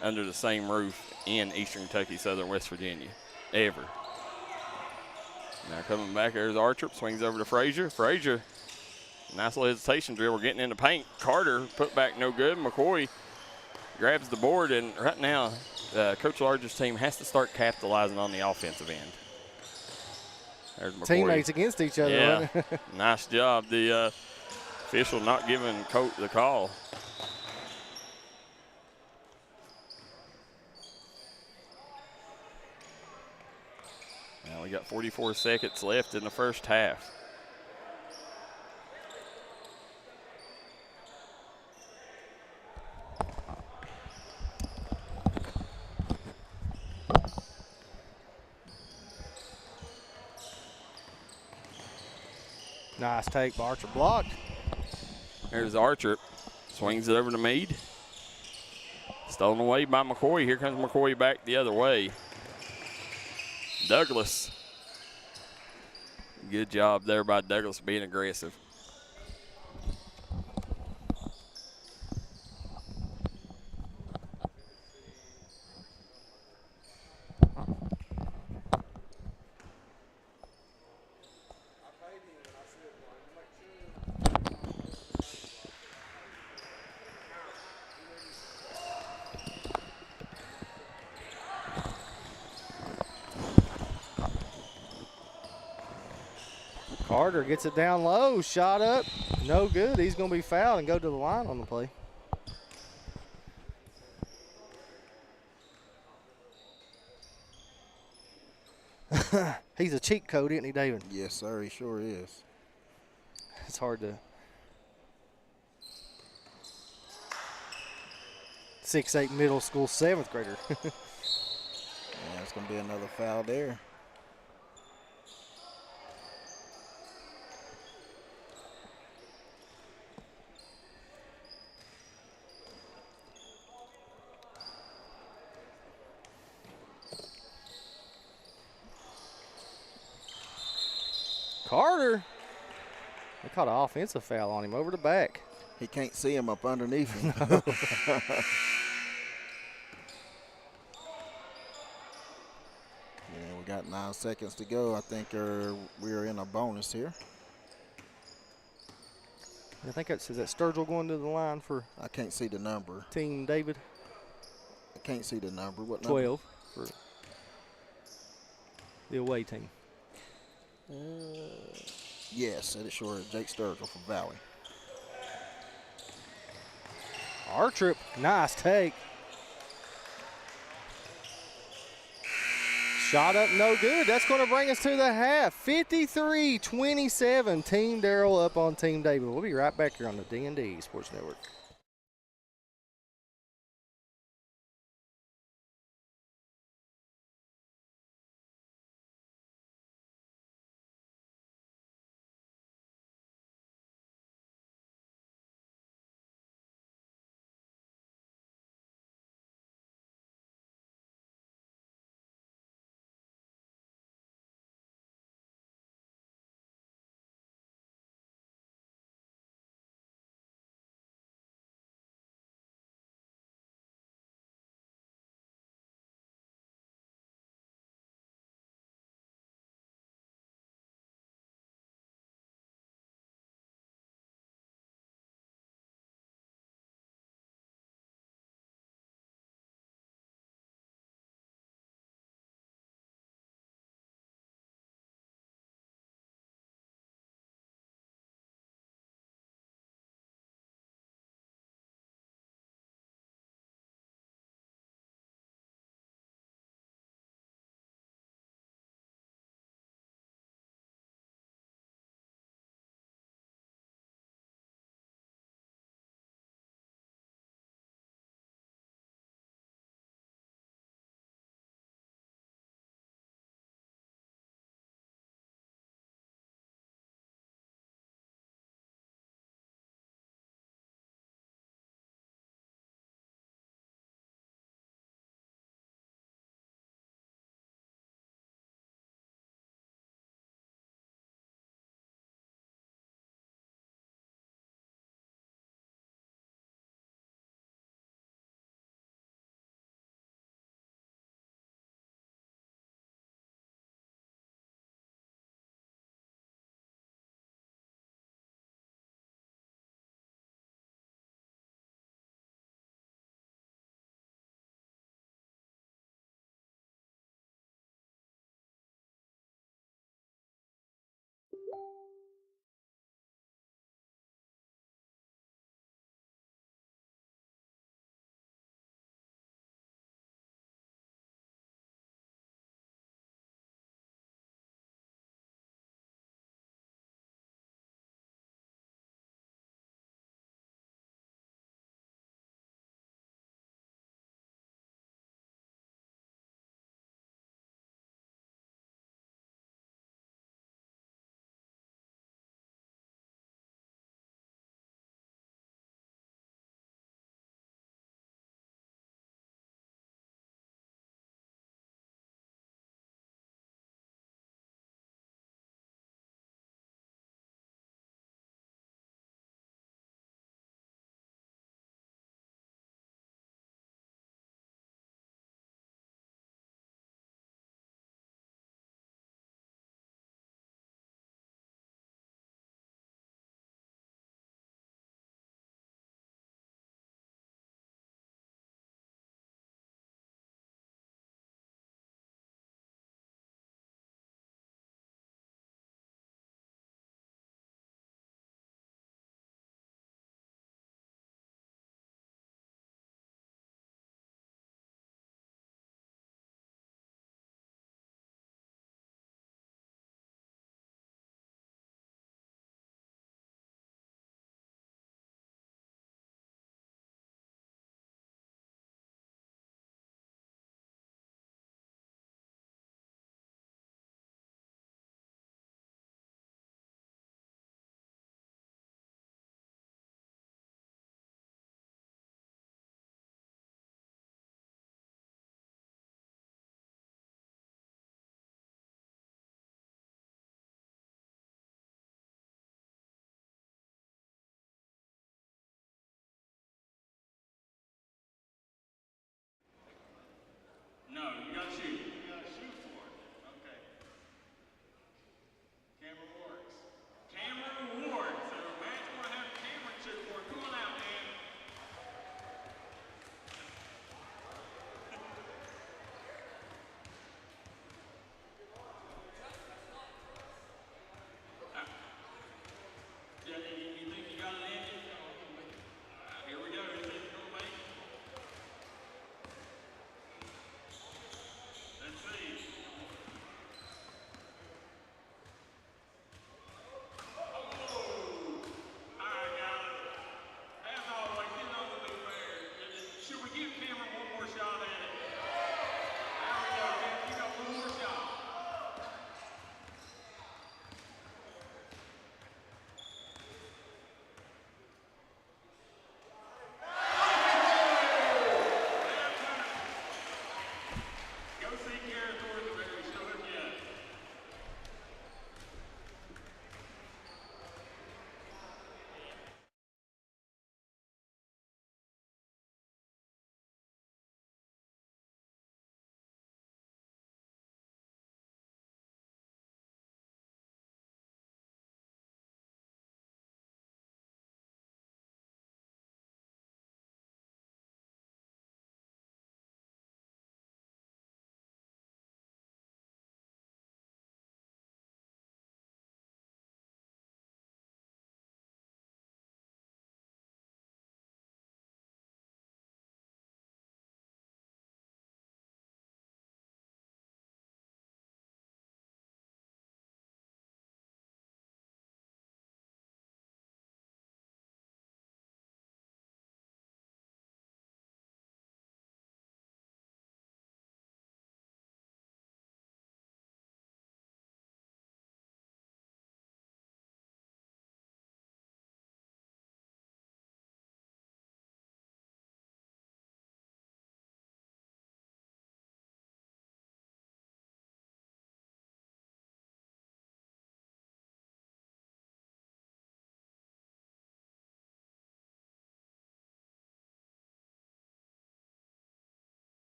under the same roof in Eastern Kentucky, Southern West Virginia, ever. Now coming back, there's Archer, swings over to Frazier. Frazier, nice little hesitation drill. We're getting in the paint. Carter, put back no good. McCoy grabs the board, and right now, Coach Large's team has to start capitalizing on the offensive end. There's McCoy. Teammates against each other. Yeah, nice job. The official not giving Coach the call. Now we got 44 seconds left in the first half. Nice take by Archer, blocked. There's Archer. Swings it over to Meade. Stolen away by McCoy. Here comes McCoy back the other way. Douglas. Good job there by Douglas being aggressive. Carter gets it down low, shot up, no good. He's going to be fouled and go to the line on the play. He's a cheat code, isn't he, David? Yes, sir, he sure is. It's hard to. 6'8" middle school 7th grader. Yeah, it's going to be another foul there. Carter. They caught an offensive foul on him over the back. He can't see him up underneath him. Yeah, we got 9 seconds to go. I think we're in a bonus here. I think is that Sturgill going to the line for I can't see the number. Team David? I can't see the number. What number? 12 for the away team. Yes, it is sure is Jake Sturgill from Valley. Artrip, nice take. Shot up, no good. That's going to bring us to the half. 53-27. Team Darryl up on Team David. We'll be right back here on the D&D Sports Network.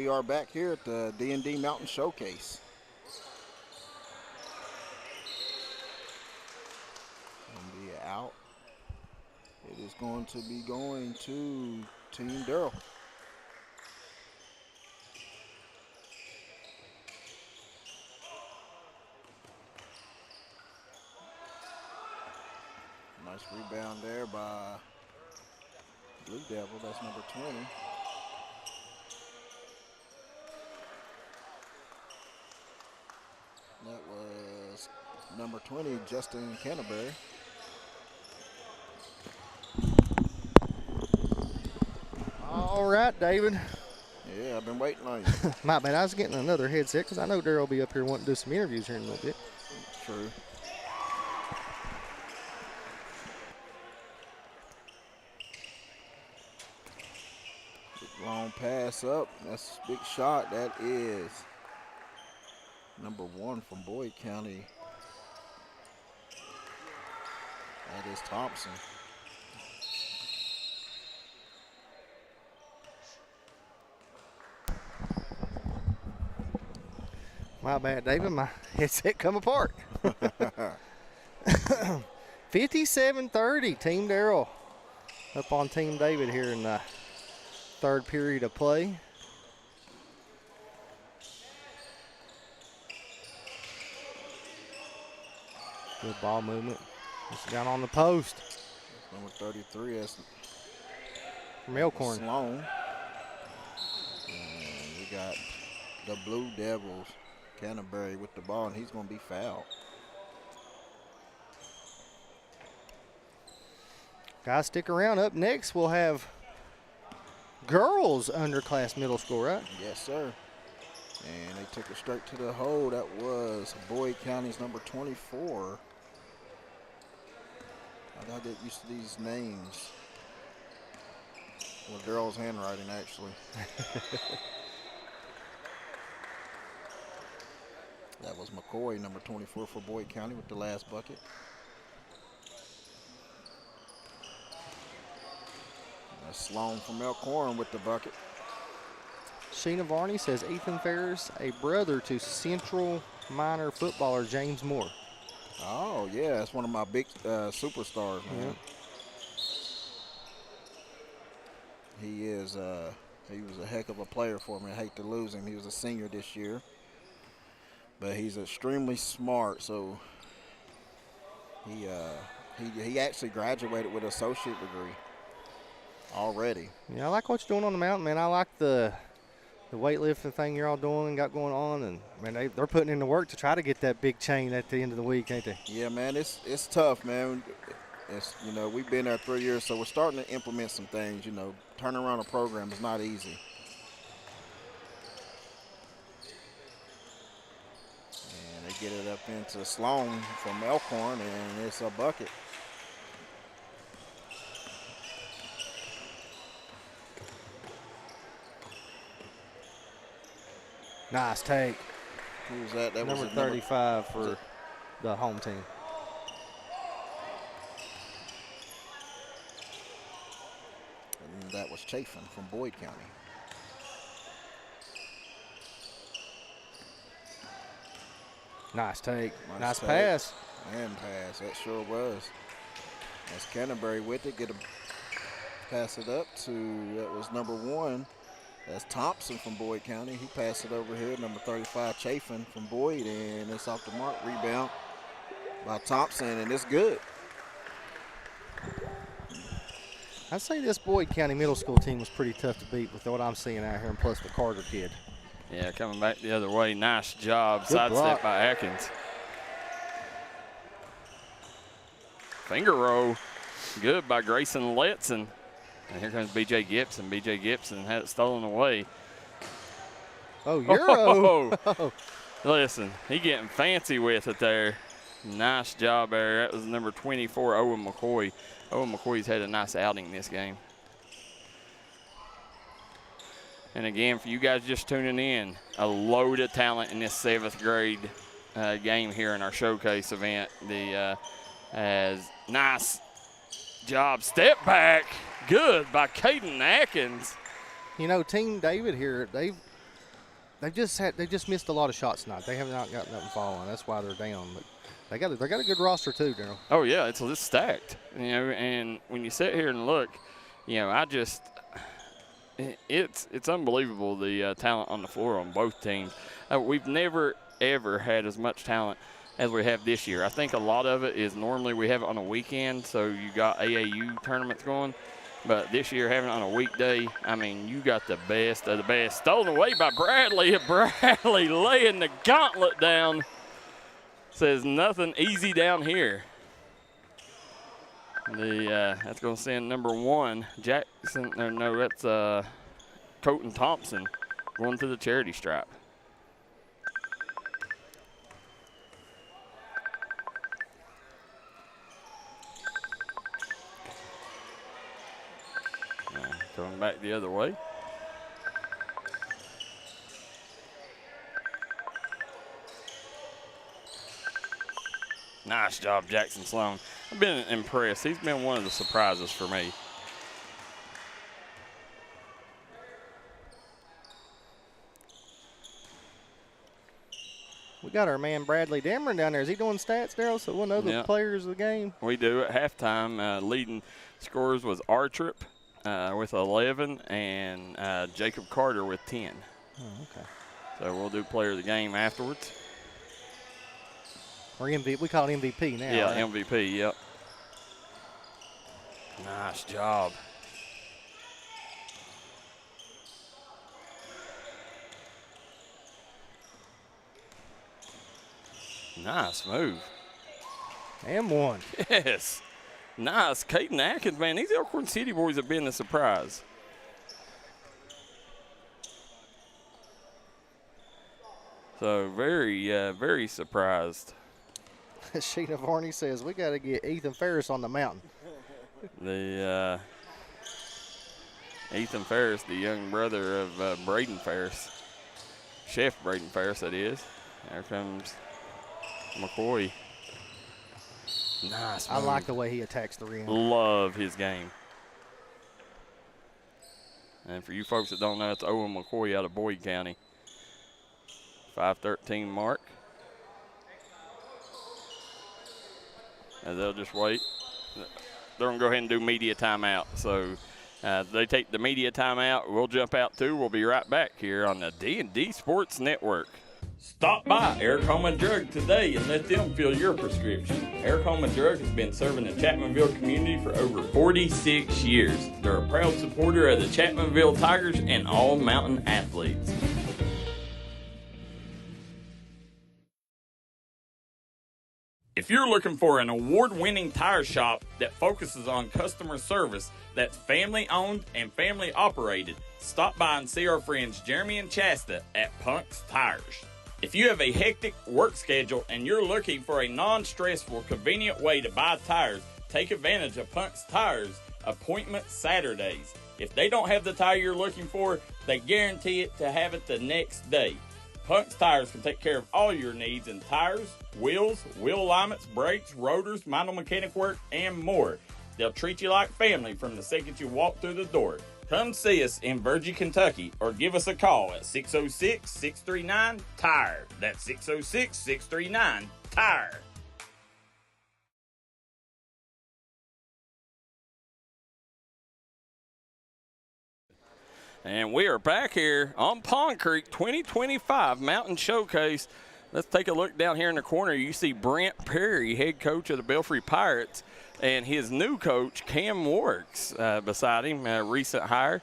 we are back here at the D&D Mountain Showcase. And the out. It is going to be going to Team Darryl. Nice rebound there by Blue Devil. That's number 20. That was number 20, Justin Canterbury. All right, David. Yeah, I've been waiting on you. My bad. I was getting another headset because I know Darryl will be up here wanting to do some interviews here in a little bit. True. Big long pass up. That's a big shot. That is number 1 from Boyd County. That is Thompson. My bad, David. My headset come apart. 57-30, Team Darryl up on Team David here in the third period of play. Good ball movement. It's down on the post. Number 33, that's From Elkhorn. Sloan. And we got the Blue Devils, Canterbury with the ball, and he's going to be fouled. Guys, stick around. Up next, we'll have girls underclass middle school, right? Yes, sir. And they took it straight to the hole. That was Boyd County's number 24. I gotta get used to these names. Well, Darryl's handwriting, actually. That was McCoy, number 24 for Boyd County with the last bucket. That's Sloan from Elkhorn with the bucket. Sheena Varney says Ethan Ferris, a brother to Central Minor footballer James Moore. Oh, yeah, that's one of my big superstars, man. Yeah. He was a heck of a player for me. I hate to lose him. He was a senior this year. But he's extremely smart, so he actually graduated with an associate degree already. Yeah, I like what you're doing on the mountain, man. I like the weightlifting thing you're all doing and got going on, and man, they're putting in the work to try to get that big chain at the end of the week, ain't they? Yeah, man, it's tough, man. It's, you know, we've been there 3 years, so we're starting to implement some things. You know, turning around a program is not easy. And they get it up into Sloan from Elkhorn, and it's a bucket. Nice take. Who was that? That Number was 35 for the home team. And that was Chafin from Boyd County. Nice take. Nice take. pass. And pass. That sure was. That's Canterbury with it. Pass it up to, that was number 1. That's Thompson from Boyd County. He passed it over here. Number 35, Chafin from Boyd, and it's off the mark. Rebound by Thompson, and it's good. I'd say this Boyd County middle school team was pretty tough to beat with what I'm seeing out here, and plus the Carter kid. Yeah, coming back the other way. Nice job. Good Sidestep block by Atkins. Finger roll. Good by Grayson Letson. And here comes B.J. Gibson. B.J. Gibson had it stolen away. Oh, Euro. Oh. Listen, he getting fancy with it there. Nice job there. That was number 24, Owen McCoy. Owen McCoy's had a nice outing this game. And again, for you guys just tuning in, a load of talent in this 7th grade game here in our showcase event. As nice job, step back. Good by Caden Atkins. You know, Team David here, they've they just missed a lot of shots tonight. They have not got nothing falling. That's why they're down. But they got a good roster too, Darryl. Oh yeah, it's stacked. And when you sit here and look, it's unbelievable the talent on the floor on both teams. We've never ever had as much talent as we have this year. I think a lot of it is normally we have it on a weekend, so you got AAU tournaments going. But this year, having it on a weekday, I mean, you got the best of the best. Stolen away by Bradley. Bradley laying the gauntlet down. Says nothing easy down here. That's going to send number 1, Jackson. No, that's Colton Thompson going to the charity stripe. Coming back the other way. Nice job, Jackson Sloan. I've been impressed. He's been one of the surprises for me. We got our man Bradley Dameron down there. Is he doing stats, Darryl? So we'll know the players of the game. We do at halftime. Leading scorers was Artrip with 11 and Jacob Carter with 10. Oh, okay. So we'll do player of the game afterwards. Or MVP. We call it MVP now. Yeah, right? MVP, yep. Nice job. Nice move. And one. Yes. Nice. Caden Atkins, man, these Elkhorn City boys have been a surprise. So very, very surprised. Sheena Varney says we got to get Ethan Ferris on the mountain. The Ethan Ferris, the young brother of Braden Ferris, Chef Braden Ferris, that is. There comes McCoy. Nice move. I like the way he attacks the rim. Love his game. And for you folks that don't know, it's Owen McCoy out of Boyd County. 5:13 mark. And they'll just wait. They're going to go ahead and do media timeout. So they take the media timeout. We'll jump out too. We'll be right back here on the D&D Sports Network. Stop by Eric Homa Drug today and let them fill your prescription. Eric Homa Drug has been serving the Chapmanville community for over 46 years. They're a proud supporter of the Chapmanville Tigers and all mountain athletes. If you're looking for an award-winning tire shop that focuses on customer service that's family-owned and family-operated, stop by and see our friends Jeremy and Chasta at Punk's Tires. If you have a hectic work schedule and you're looking for a non-stressful, convenient way to buy tires, take advantage of Punk's Tires Appointment Saturdays. If they don't have the tire you're looking for, they guarantee it to have it the next day. Punk's Tires can take care of all your needs in tires, wheels, wheel alignments, brakes, rotors, minor mechanic work, and more. They'll treat you like family from the second you walk through the door. Come see us in Virgie, Kentucky, or give us a call at 606-639-TIRE. That's 606-639-TIRE. And we are back here on Pond Creek 2025 Mountain Showcase. Let's take a look down here in the corner. You see Brent Perry, head coach of the Belfry Pirates, and his new coach, Cam Works, beside him, a recent hire.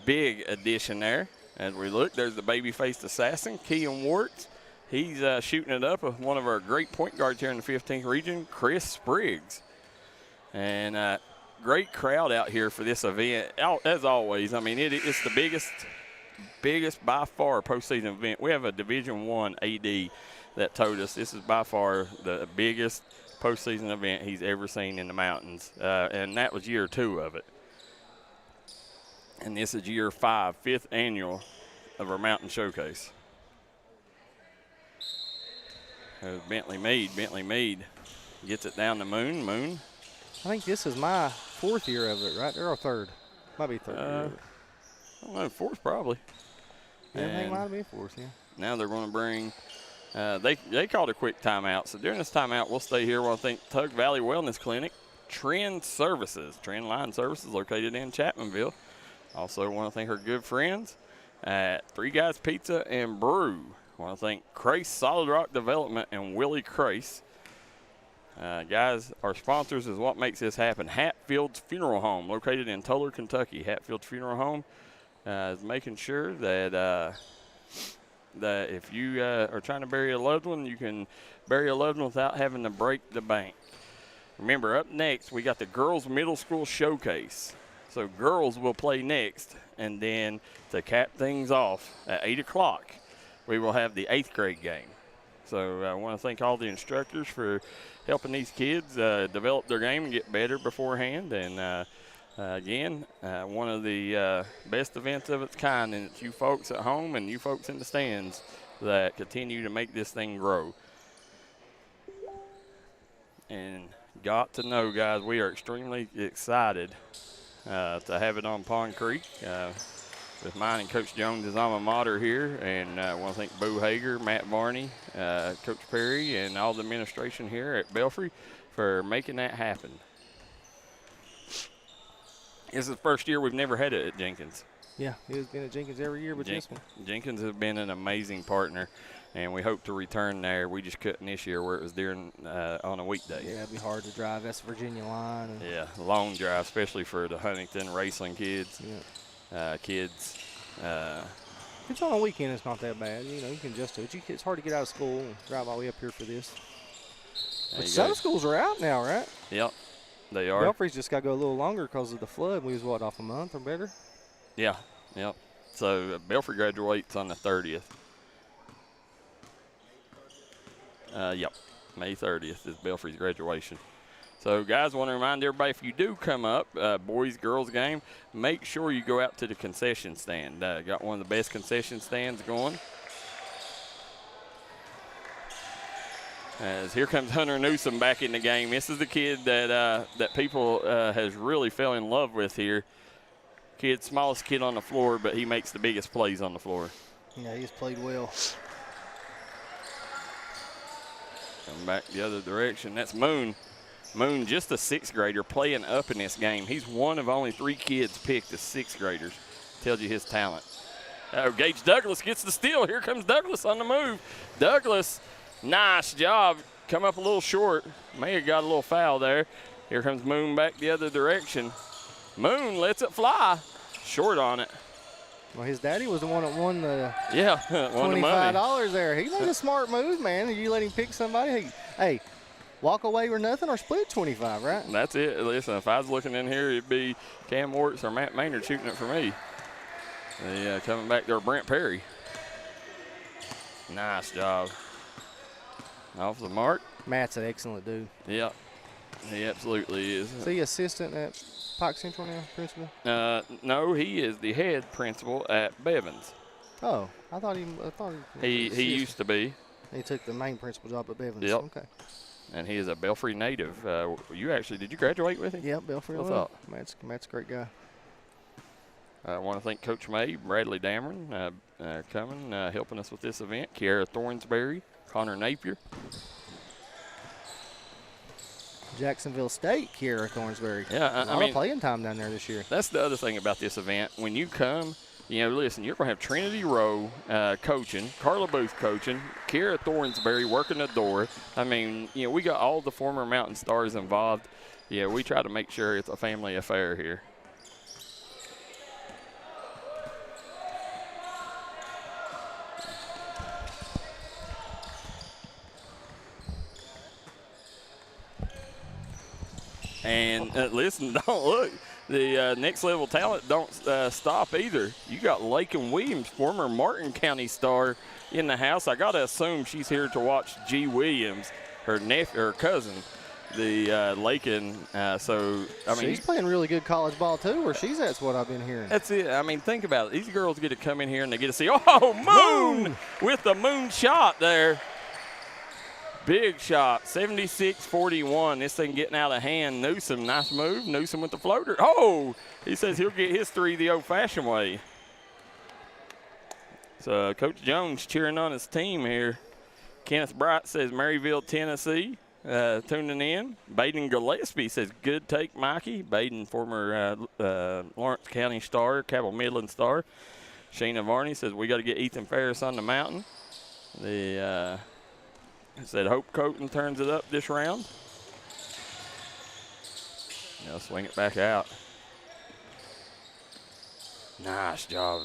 Big addition there. As we look, there's the baby-faced assassin, Kean Works. He's shooting it up with one of our great point guards here in the 15th region, Chris Spriggs. And great crowd out here for this event. As always, I mean, it's the biggest by far postseason event. We have a Division I AD that told us this is by far the biggest postseason event he's ever seen in the mountains, and that was year 2 of it. And this is year 5, 5th annual of our Mountain Showcase. Bentley Mead gets it down the Moon. I think this is my 4th year of it, right? Or 3rd. Might be 3rd year of it. I don't know, 4th probably. Everything might have been for us, yeah. Now they're going to bring they called a quick timeout. So during this timeout, we'll stay here while I think Tug Valley Wellness Clinic, Trend Line Services located in Chapmanville. Also want to thank our good friends at Three Guys Pizza and Brew. Want to thank Crace Solid Rock Development and Willie Crace. Guys, our sponsors is what makes this happen. Hatfield's Funeral Home, located in Toller, Kentucky. Hatfield's Funeral Home is making sure that that if you are trying to bury a loved one, you can bury a loved one without having to break the bank. Remember, up next, we got the Girls Middle School Showcase. So girls will play next, and then to cap things off at 8 o'clock, we will have the 8th grade game. So I want to thank all the instructors for helping these kids develop their game and get better beforehand. And again, one of the best events of its kind, and it's you folks at home and you folks in the stands that continue to make this thing grow. And got to know, guys, we are extremely excited to have it on Pond Creek with mine and Coach Jones' alma mater here. And I want to thank Boo Hager, Matt Varney, Coach Perry, and all the administration here at Belfry for making that happen. This is the first year we've never had it at Jenkins. Yeah, it's been at Jenkins every year, but this one. Jenkins has been an amazing partner, and we hope to return there. We just couldn't this year where it was during on a weekday. Yeah, it'd be hard to drive. That's the Virginia line. And yeah, long drive, especially for the Huntington racing kids. Yeah. Kids. If it's on a weekend, it's not that bad. You know, you can adjust to it. It's hard to get out of school and drive all the way up here for this. But some schools are out now, right? Yep, they are. Belfry's just got to go a little longer because of the flood. We was, what, off a month or better? Yeah, yep. So Belfry graduates on the 30th. Yep, May 30th is Belfry's graduation. So, guys, want to remind everybody, if you do come up, boys, girls game, make sure you go out to the concession stand. Got one of the best concession stands going. As here comes Hunter Newsom back in the game. This is the kid that that people has really fell in love with here. Kid, smallest kid on the floor, but he makes the biggest plays on the floor. Yeah, he's played well. Come back the other direction. That's Moon. Moon, just a 6th grader, playing up in this game. He's one of only 3 kids picked as 6th graders. Tells you his talent. Oh, Gage Douglas gets the steal. Here comes Douglas on the move. Douglas, nice job. Come up a little short. May have got a little foul there. Here comes Moon back the other direction. Moon lets it fly. Short on it. Well, his daddy was the one that won the won the money. $25 there. He made a smart move, man. You let him pick somebody. Hey, walk away or nothing or split 25, right? That's it. Listen, if I was looking in here, it'd be Cam Warts or Matt Maynard shooting it for me. Coming back there, Brent Perry. Nice job. Off the mark. Matt's an excellent dude. Yeah, he absolutely is. Is he assistant at Pike Central now, principal? No, he is the head principal at Bevins. Oh, I thought he He used to be. He took the main principal job at Bevins. Yep. Okay. And he is a Belfry native. Did you graduate with him? Yep, Belfry. What's up? Matt's a great guy. I want to thank Coach May, Bradley Dameron, coming, helping us with this event. Kiara Thornsberry, Connor Napier. Jacksonville State, Kiara Thornsberry. Yeah, a lot of playing time down there this year. That's the other thing about this event. When you come, listen, you're going to have Trinity Rowe coaching, Carla Booth coaching, Kiara Thornsberry working the door. I mean, we got all the former Mountain Stars involved. Yeah, we try to make sure it's a family affair here. And listen, don't look. The next level talent don't stop either. You got Lakin Williams, former Martin County star, in the house. I got to assume she's here to watch G. Williams, her cousin, the Lakin. She's playing really good college ball too. Where she's at's what I've been hearing. That's it. I mean, think about it. These girls get to come in here and they get to see, Moon with the moon shot there. Big shot, 76-41. This thing getting out of hand. Newsom, nice move. Newsom with the floater. Oh, he says he'll get his 3 the old-fashioned way. So Coach Jones cheering on his team here. Kenneth Bright says Maryville, Tennessee, tuning in. Baden Gillespie says good take, Mikey. Baden, former Lawrence County star, Cabell Midland star. Sheena Varney says we got to get Ethan Ferris on the mountain. Said Hope Coaten turns it up this round. They'll swing it back out. Nice job.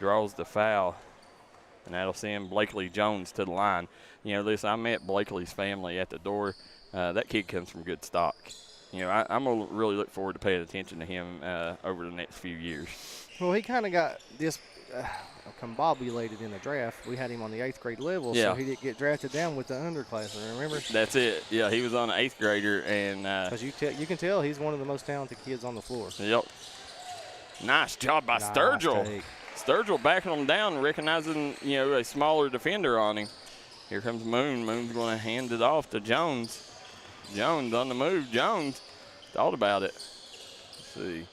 Draws the foul, and that'll send Blakely Jones to the line. You know, listen, I met Blakely's family at the door. That kid comes from good stock. You know, I'm going to really look forward to paying attention to him over the next few years. Well, he kind of got combobulated in the draft. We had him on the 8th grade level, Yeah. so he didn't get drafted down with the underclassmen, remember? That's it. Yeah, he was on an 8th grader. And because you can tell he's one of the most talented kids on the floor. Yep. Nice job by Sturgill. Take. Sturgill backing him down, recognizing, you know, a smaller defender on him. Here comes Moon. Moon's going to hand it off to Jones. Jones on the move. Jones thought about it. Let's see.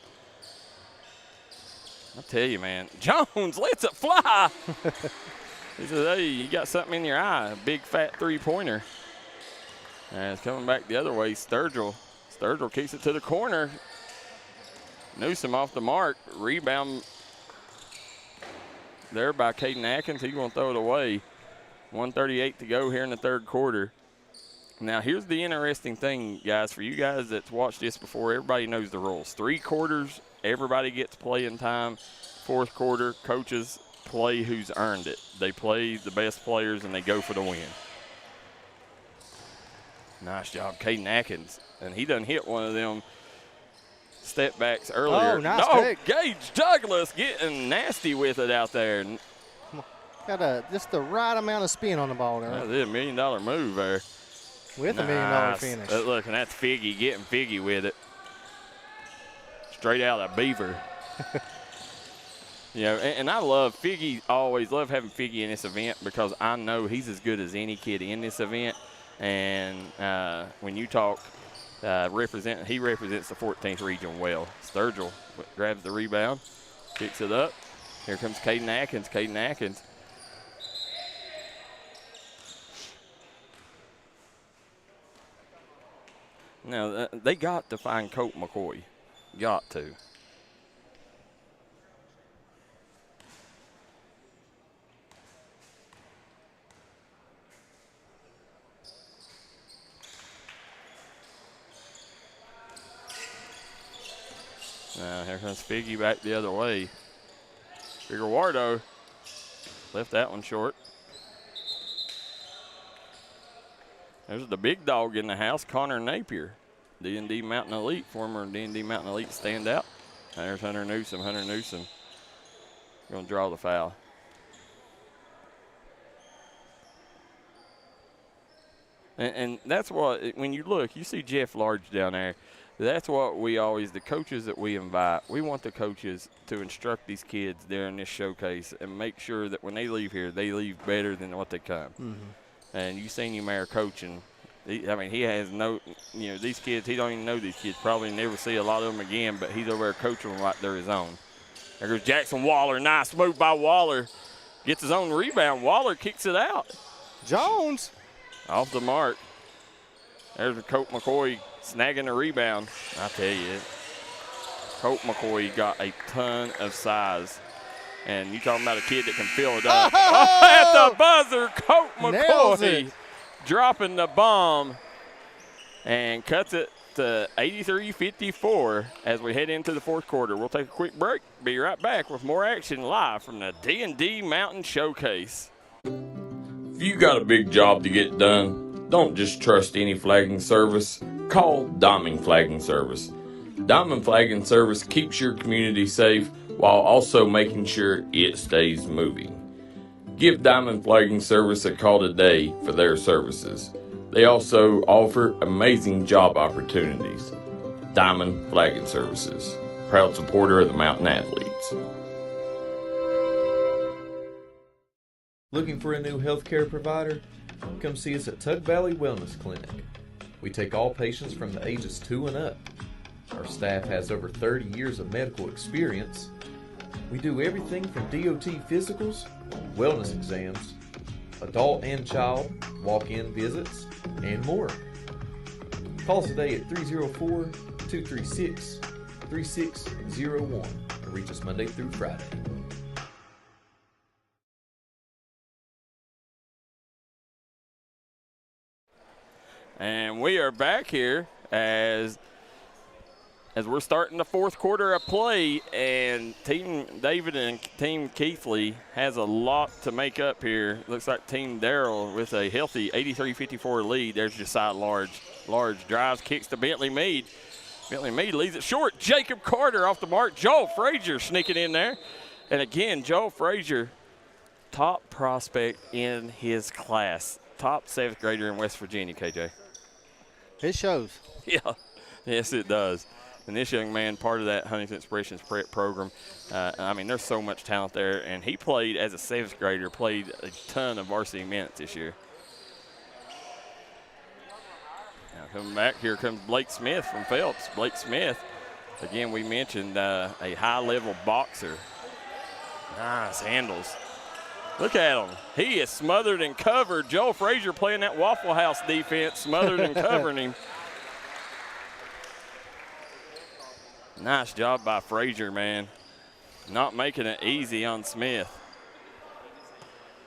I'll tell you, man. Jones lets it fly. He says, hey, you got something in your eye. A big, fat three-pointer. And it's coming back the other way. Sturgill. Sturgill kicks it to the corner. Newsom off the mark. Rebound there by Caden Atkins. He's going to throw it away. 1:38 to go here in the third quarter. Now, here's the interesting thing, guys. For you guys that's watched this before, everybody knows the rules. 3 quarters, everybody gets playing time. 4th quarter, coaches play who's earned it. They play the best players, and they go for the win. Nice job, Caden Atkins. And he done hit one of them step backs earlier. Oh, nice pick. Gage Douglas getting nasty with it out there. Got just the right amount of spin on the ball there. That is $1 million move there. With $1 million finish. Look, and that's Figgy getting Figgy with it. Straight out of Beaver. You know, and I love Figgy, always love having Figgy in this event because I know he's as good as any kid in this event. And when you talk, he represents the 14th region well. Sturgill grabs the rebound, picks it up. Here comes Caden Atkins. Caden Atkins. Now, they got to find Colt McCoy. Got to. Now, here comes Figgy back the other way. Figueroa left that one short. There's the big dog in the house, Connor Napier, D&D Mountain Elite, former D&D Mountain Elite standout. There's Hunter Newsom. Hunter Newsom going to draw the foul. And that's what, when you look, you see Jeff Large down there. That's what we always, the coaches that we invite, we want the coaches to instruct these kids during this showcase and make sure that when they leave here, they leave better than what they come. Mm-hmm. And you seen him there coaching. He has no, you know, these kids, he don't even know these kids. Probably never see a lot of them again, but he's over there coaching them like they're his own. There goes Jackson Waller. Nice move by Waller. Gets his own rebound. Waller kicks it out. Jones. Off the mark. There's Colt McCoy snagging the rebound. I tell you, Colt McCoy got a ton of size. And you talking about a kid that can fill it up. Oh, at the buzzer, Colt McCoy dropping the bomb and cuts it to 83-54 as we head into the 4th quarter. We'll take a quick break. Be right back with more action live from the D&D Mountain Showcase. If you got a big job to get done, don't just trust any flagging service. Call Diamond Flagging Service. Diamond Flagging Service keeps your community safe while also making sure it stays moving. Give Diamond Flagging Service a call today for their services. They also offer amazing job opportunities. Diamond Flagging Services, proud supporter of the Mountain Athletes. Looking for a new healthcare provider? Come see us at Tug Valley Wellness Clinic. We take all patients from the ages 2 and up. Our staff has over 30 years of medical experience. We do everything from DOT physicals, wellness exams, adult and child, walk-in visits, and more. Call us today at 304-236-3601 and reach us Monday through Friday. And we are back here as we're starting the fourth quarter of play, and Team David and Team Keithley has a lot to make up here. Looks like Team Darryl with a healthy 83-54 lead. There's Josiah Large. Large drives, kicks to Bentley Mead. Bentley Mead leaves it short. Jacob Carter off the mark. Joel Frazier sneaking in there. And again, Joel Frazier, top prospect in his class. Top 7th grader in West Virginia, KJ. It shows. Yeah, yes, it does. And this young man, part of that Huntington Expressions Prep program. I mean, there's so much talent there. And he played as a 7th grader, played a ton of varsity minutes this year. Now coming back, here comes Blake Smith from Phelps. Blake Smith, again, we mentioned a high-level boxer. Nice handles. Look at him. He is smothered and covered. Joel Frazier playing that Waffle House defense, smothered and covering him. Nice job by Frazier, man. Not making it easy on Smith.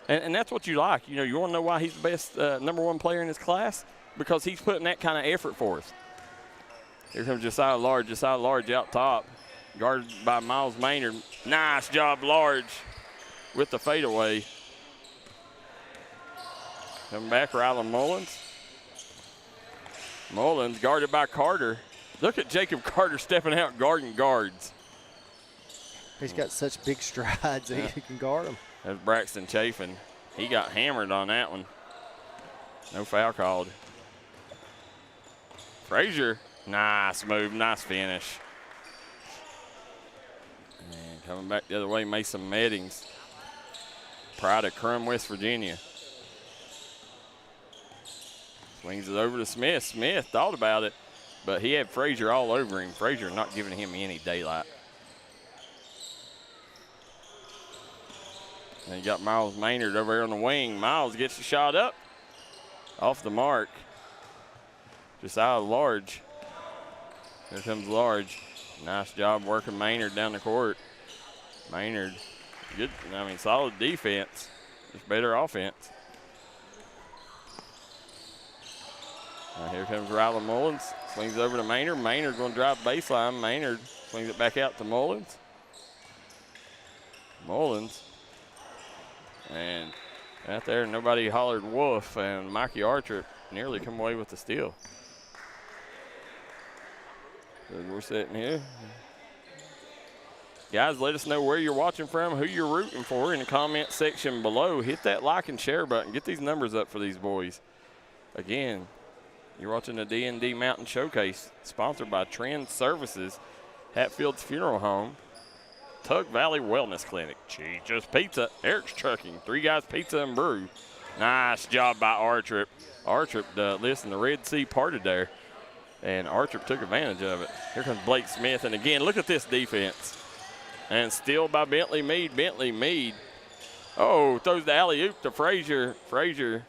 And that's what you like. You know, you want to know why he's the best #1 player in his class? Because he's putting that kind of effort for us. Here comes Josiah Large. Josiah Large out top. Guarded by Miles Maynard. Nice job, Large, with the fadeaway. Coming back, Rylan Mullins. Mullins guarded by Carter. Look at Jacob Carter stepping out guarding guards. He's got such big strides that he can guard them. That's Braxton Chafin. He got hammered on that one. No foul called. Frazier, nice move, nice finish. And coming back the other way, Mason Meddings. Pride of Crum, West Virginia. Swings it over to Smith. Smith thought about it, but he had Frazier all over him. Frazier not giving him any daylight. And you got Miles Maynard over here on the wing. Miles gets the shot up. Off the mark. Josiah Large. Here comes Large. Nice job working Maynard down the court. Maynard, good, solid defense. Just better offense. Now here comes Rylan Mullins. Swings over to Maynard. Maynard going to drive baseline. Maynard swings it back out to Mullins. Mullins. And out there, nobody hollered wolf, and Mikey Archer nearly come away with the steal. So we're sitting here. Guys, let us know where you're watching from, who you're rooting for in the comment section below. Hit that like and share button. Get these numbers up for these boys. Again, you're watching the D&D Mountain Showcase, sponsored by Trend Services, Hatfield's Funeral Home, Tug Valley Wellness Clinic, Cheech's Pizza, Eric's Trucking, Three Guys Pizza and Brew. Nice job by Artrip. Artrip, listen, the Red Sea parted there, and Artrip took advantage of it. Here comes Blake Smith, and again, look at this defense. And steal by Bentley Mead. Bentley Mead, oh, throws the alley-oop to Frazier. Frazier,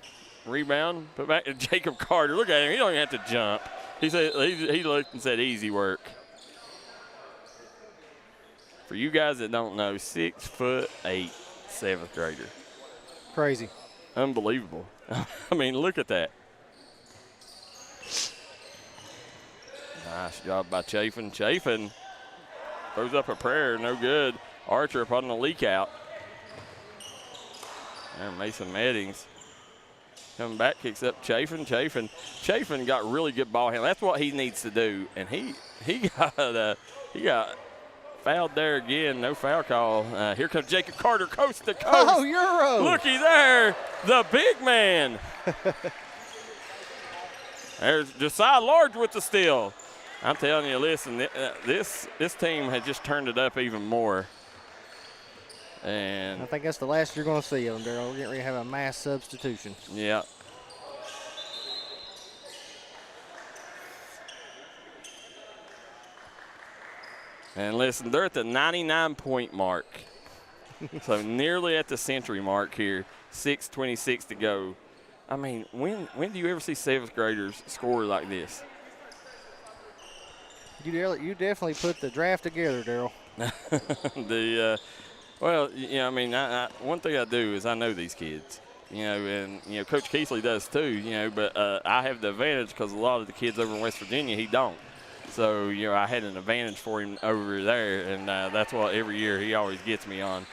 rebound, put back to Jacob Carter. Look at him, he don't even have to jump. He said, he looked and said, easy work. For you guys that don't know, 6'8", 7th grader. Crazy. Unbelievable. I mean, look at that. Nice job by Chafin. Chafin throws up a prayer, no good. Archer up on the leak out. There, Mason Meddings. Coming back, kicks up Chafin. Chafin got really good ball handling. That's what he needs to do. And he got fouled there again. No foul call. Here comes Jacob Carter, coast to coast. Oh, Euro. Looky there, the big man. There's Josiah Large with the steal. I'm telling you, listen, this team has just turned it up even more. And I think that's the last you're going to see of them, Darryl. We're getting ready to have a mass substitution. Yeah. And listen, they're at the 99-point mark. So nearly at the century mark here. 6:26 to go. I mean, when do you ever see 7th graders score like this? You definitely put the draft together, Darryl. Well, I mean, one thing I do is I know these kids, and, Coach Keesley does too, but I have the advantage because a lot of the kids over in West Virginia, he don't. So, I had an advantage for him over there, and that's what every year he always gets me on.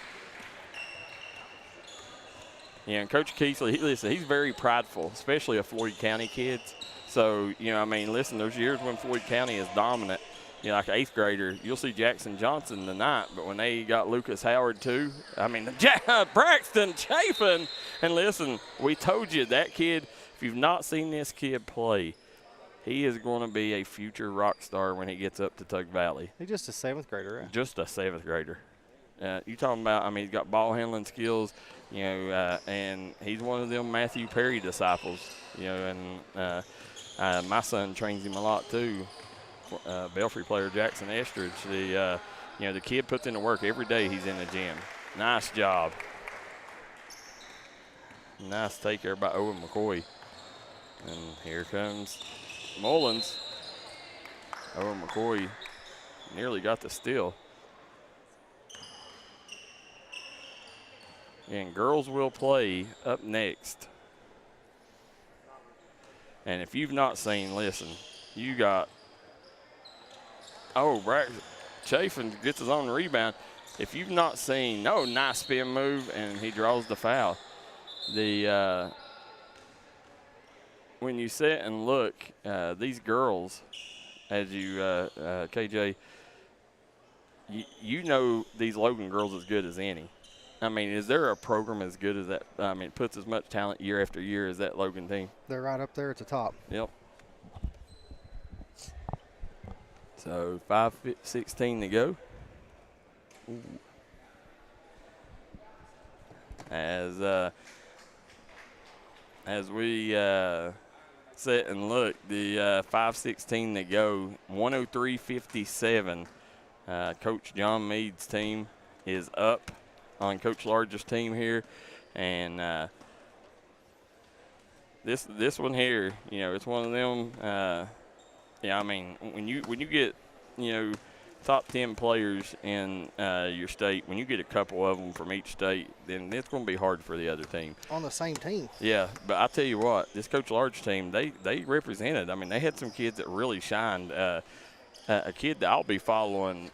And Coach Keesley, he's very prideful, especially of Floyd County kids. So, listen, those years when Floyd County is dominant, like 8th grader, you'll see Jackson Johnson tonight, but when they got Lucas Howard too, Braxton Chafin. And listen, we told you that kid, if you've not seen this kid play, he is going to be a future rock star when he gets up to Tug Valley. He's just a 7th grader, right? Just a 7th grader. You talking about, he's got ball handling skills, and he's one of them Matthew Perry disciples, and my son trains him a lot too. Belfry player Jackson Estridge. The kid puts in the work every day he's in the gym. Nice job. Nice take there by Owen McCoy. And here comes Mullins. Owen McCoy nearly got the steal. And girls will play up next. And if you've not seen, listen, you got Braxton Chafin gets his own rebound. If you've not seen, nice spin move, and he draws the foul. When you sit and look, these girls, as you, KJ, you know these Logan girls as good as any. Is there a program as good as that? Puts as much talent year after year as that Logan team. They're right up there at the top. Yep. So 5:16 to go. Ooh. As we sit and look, the 5:16 to go, 103-57. Coach John Mead's team is up on Coach Large's team here, and this one here, it's one of them. When you get, top 10 players in your state, when you get a couple of them from each state, then it's going to be hard for the other team. On the same team. Yeah, but I tell you what, this Coach Large team, they represented. They had some kids that really shined. A kid that I'll be following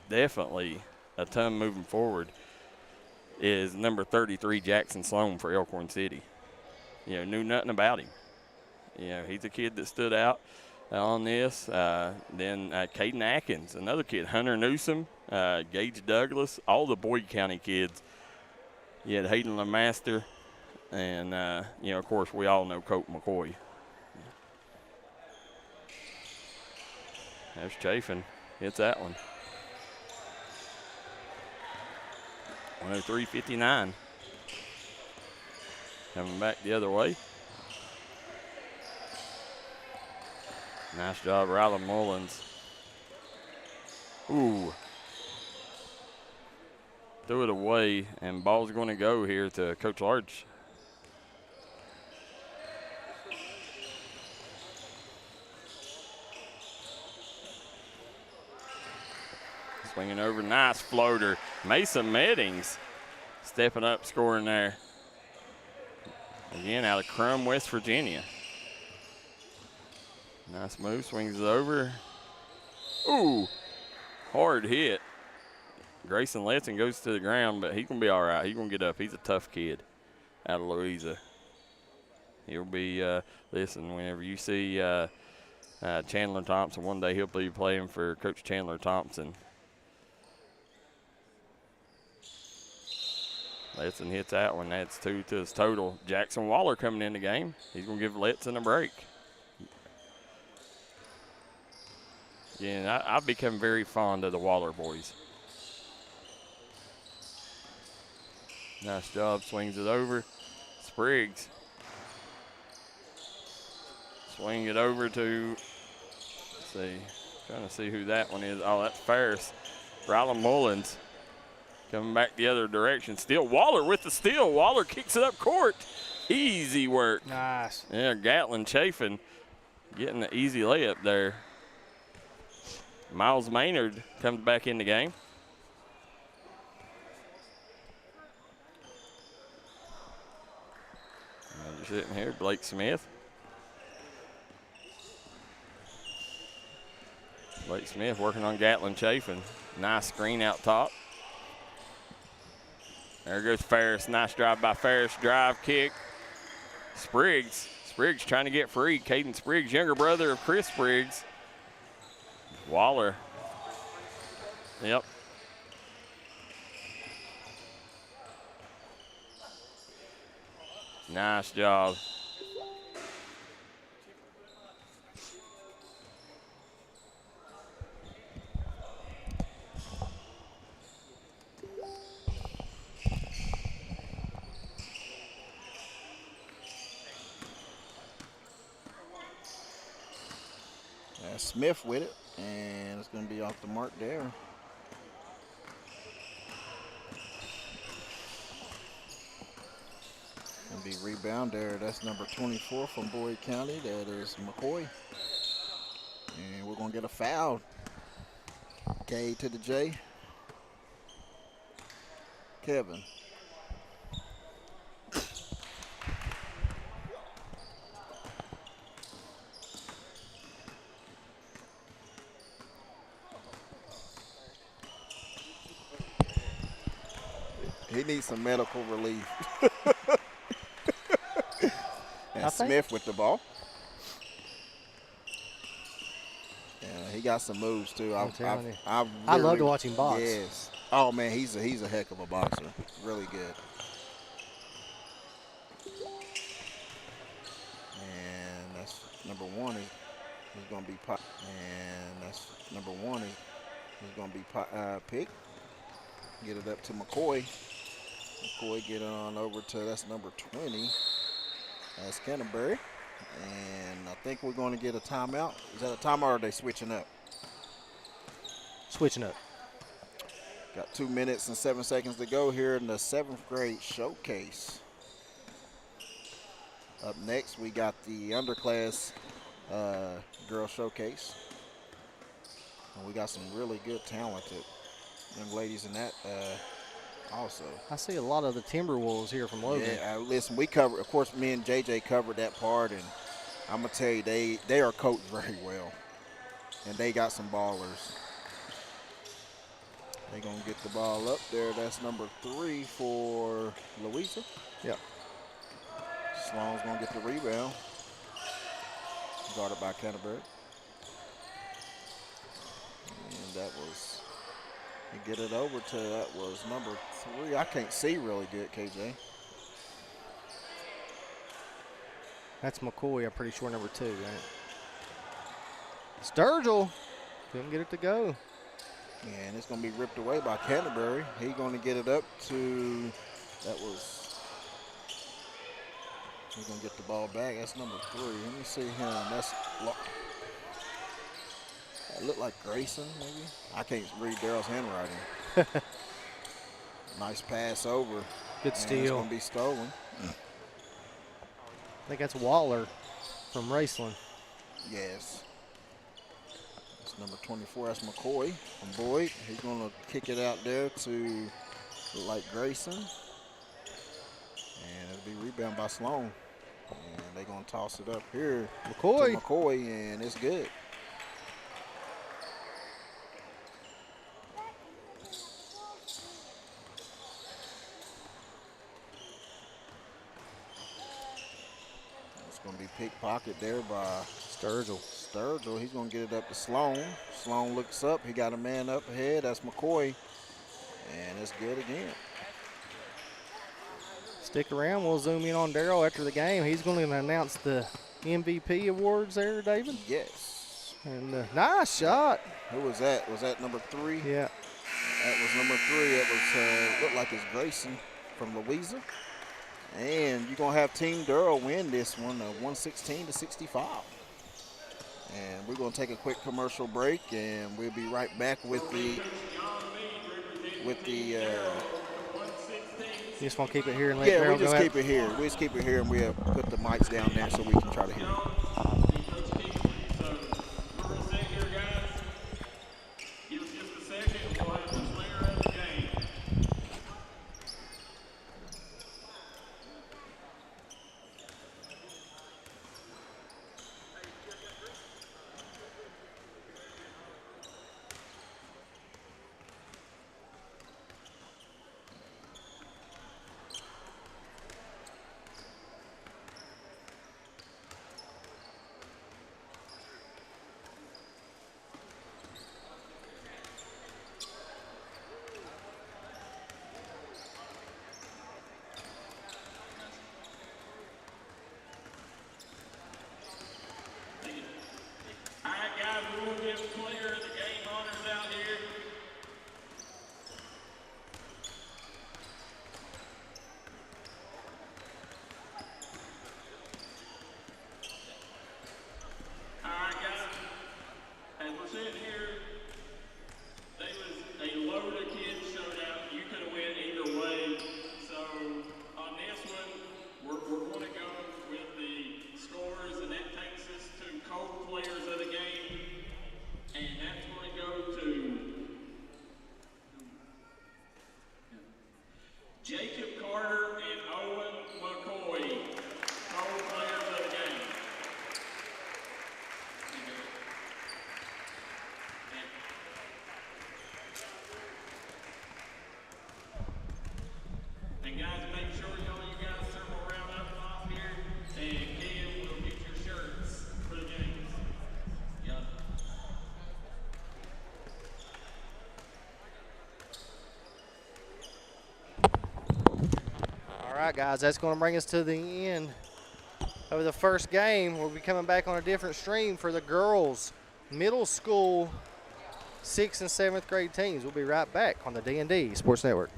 definitely a ton moving forward is number 33, Jackson Sloan for Elkhorn City. Knew nothing about him. He's a kid that stood out on this. Then Caden Atkins, another kid, Hunter Newsom, Gage Douglas, all the Boyd County kids. You had Hayden LeMaster, and, of course, we all know Colt McCoy. There's Chafin. Hits that one. 103-59. Coming back the other way. Nice job, Rylan Mullins. Ooh. Threw it away, and ball's going to go here to Coach Large. Swinging over, nice floater. Mason Meddings stepping up, scoring there. Again, out of Crum, West Virginia. Nice move, swings it over. Ooh, hard hit. Grayson Letson goes to the ground, but he's going to be all right. He's going to get up. He's a tough kid out of Louisa. He'll be, listen, whenever you see Chandler Thompson, one day he'll be playing for Coach Chandler Thompson. Letson hits that one. That's 2 to his total. Jackson Waller coming in the game. He's going to give Letson a break. Yeah, I've become very fond of the Waller boys. Nice job. Swings it over. Spriggs. Swing it over to, let's see, Trying to see who that one is. Oh, that's Ferris. Rylan Mullins coming back the other direction. Still Waller with the steal. Waller kicks it up court. Easy work. Nice. Yeah, Gatlin Chafin getting the easy layup there. Miles Maynard comes back in the game. You're sitting here, Blake Smith. Blake Smith working on Gatlin Chafin. Nice screen out top. There goes Ferris. Nice drive by Ferris. Drive, kick. Spriggs. Spriggs trying to get free. Caden Spriggs, younger brother of Chris Spriggs. Waller. Yep. Nice job. Smith with it, and it's going to be off the mark there. Going to be rebound there. That's number 24 from Boyd County. That is McCoy. And we're going to get a foul. K to the J. Kevin. He needs some medical relief. And Smith with the ball. Yeah, he got some moves too. I love to watch him box. Yes. Oh man, he's a heck of a boxer. Really good. And that's number one. He's going to be and that's number one. He's going to be picked. Get it up to McCoy. McCoy get on over to, that's number 20. That's Canterbury. And I think we're going to get a timeout. Is that a timeout or are they switching up? Switching up. Got 2 minutes and 7 seconds to go here in the 7th grade showcase. Up next, we got the underclass girl showcase. And we got some really good, talented young ladies in that also. I see a lot of the Timberwolves here from Logan. Yeah, listen, we covered, of course, me and JJ covered that part, and I'm going to tell you, they are coached very well. And they got some ballers. They're going to get the ball up there. That's number 3 for Louisa. Yep. Sloan's going to get the rebound. Guarded by Canterbury. And that was, you get it over to, that was number 3. I can't see really good, KJ. That's McCoy, I'm pretty sure, number 2, right? Sturgill couldn't get it to go. And it's going to be ripped away by Canterbury. He's going to get it up to, he's going to get the ball back. That's number 3. Let me see him. That looked like Grayson, maybe. I can't read Darryl's handwriting. Nice pass over. Good steal. It's going to be stolen. I think that's Waller from Raceland. Yes. That's number 24. That's McCoy from Boyd. He's going to kick it out there to look like Grayson. And it'll be rebound by Sloan. And they're going to toss it up here to McCoy, and it's good. It's going to be pickpocket there by Sturgill. He's going to get it up to Sloan. Sloan looks up. He got a man up ahead. That's McCoy. And it's good again. Stick around. We'll zoom in on Darryl after the game. He's going to announce the MVP awards there, David. Yes. And nice shot. Who was that? Was that number 3? Yeah. That was number 3. It was looked like it's Grayson from Louisa. And you're going to have Team Darryl win this one, 116-65. And we're going to take a quick commercial break, and we'll be right back with the You just want to keep it here and let Darryl we just go keep it here. We just keep it here, and we'll put the mics down there so we can try to hear it. All right, guys, that's going to bring us to the end of the first game. We'll be coming back on a different stream for the girls' middle school 6th and 7th grade teams. We'll be right back on the D&D Sports Network.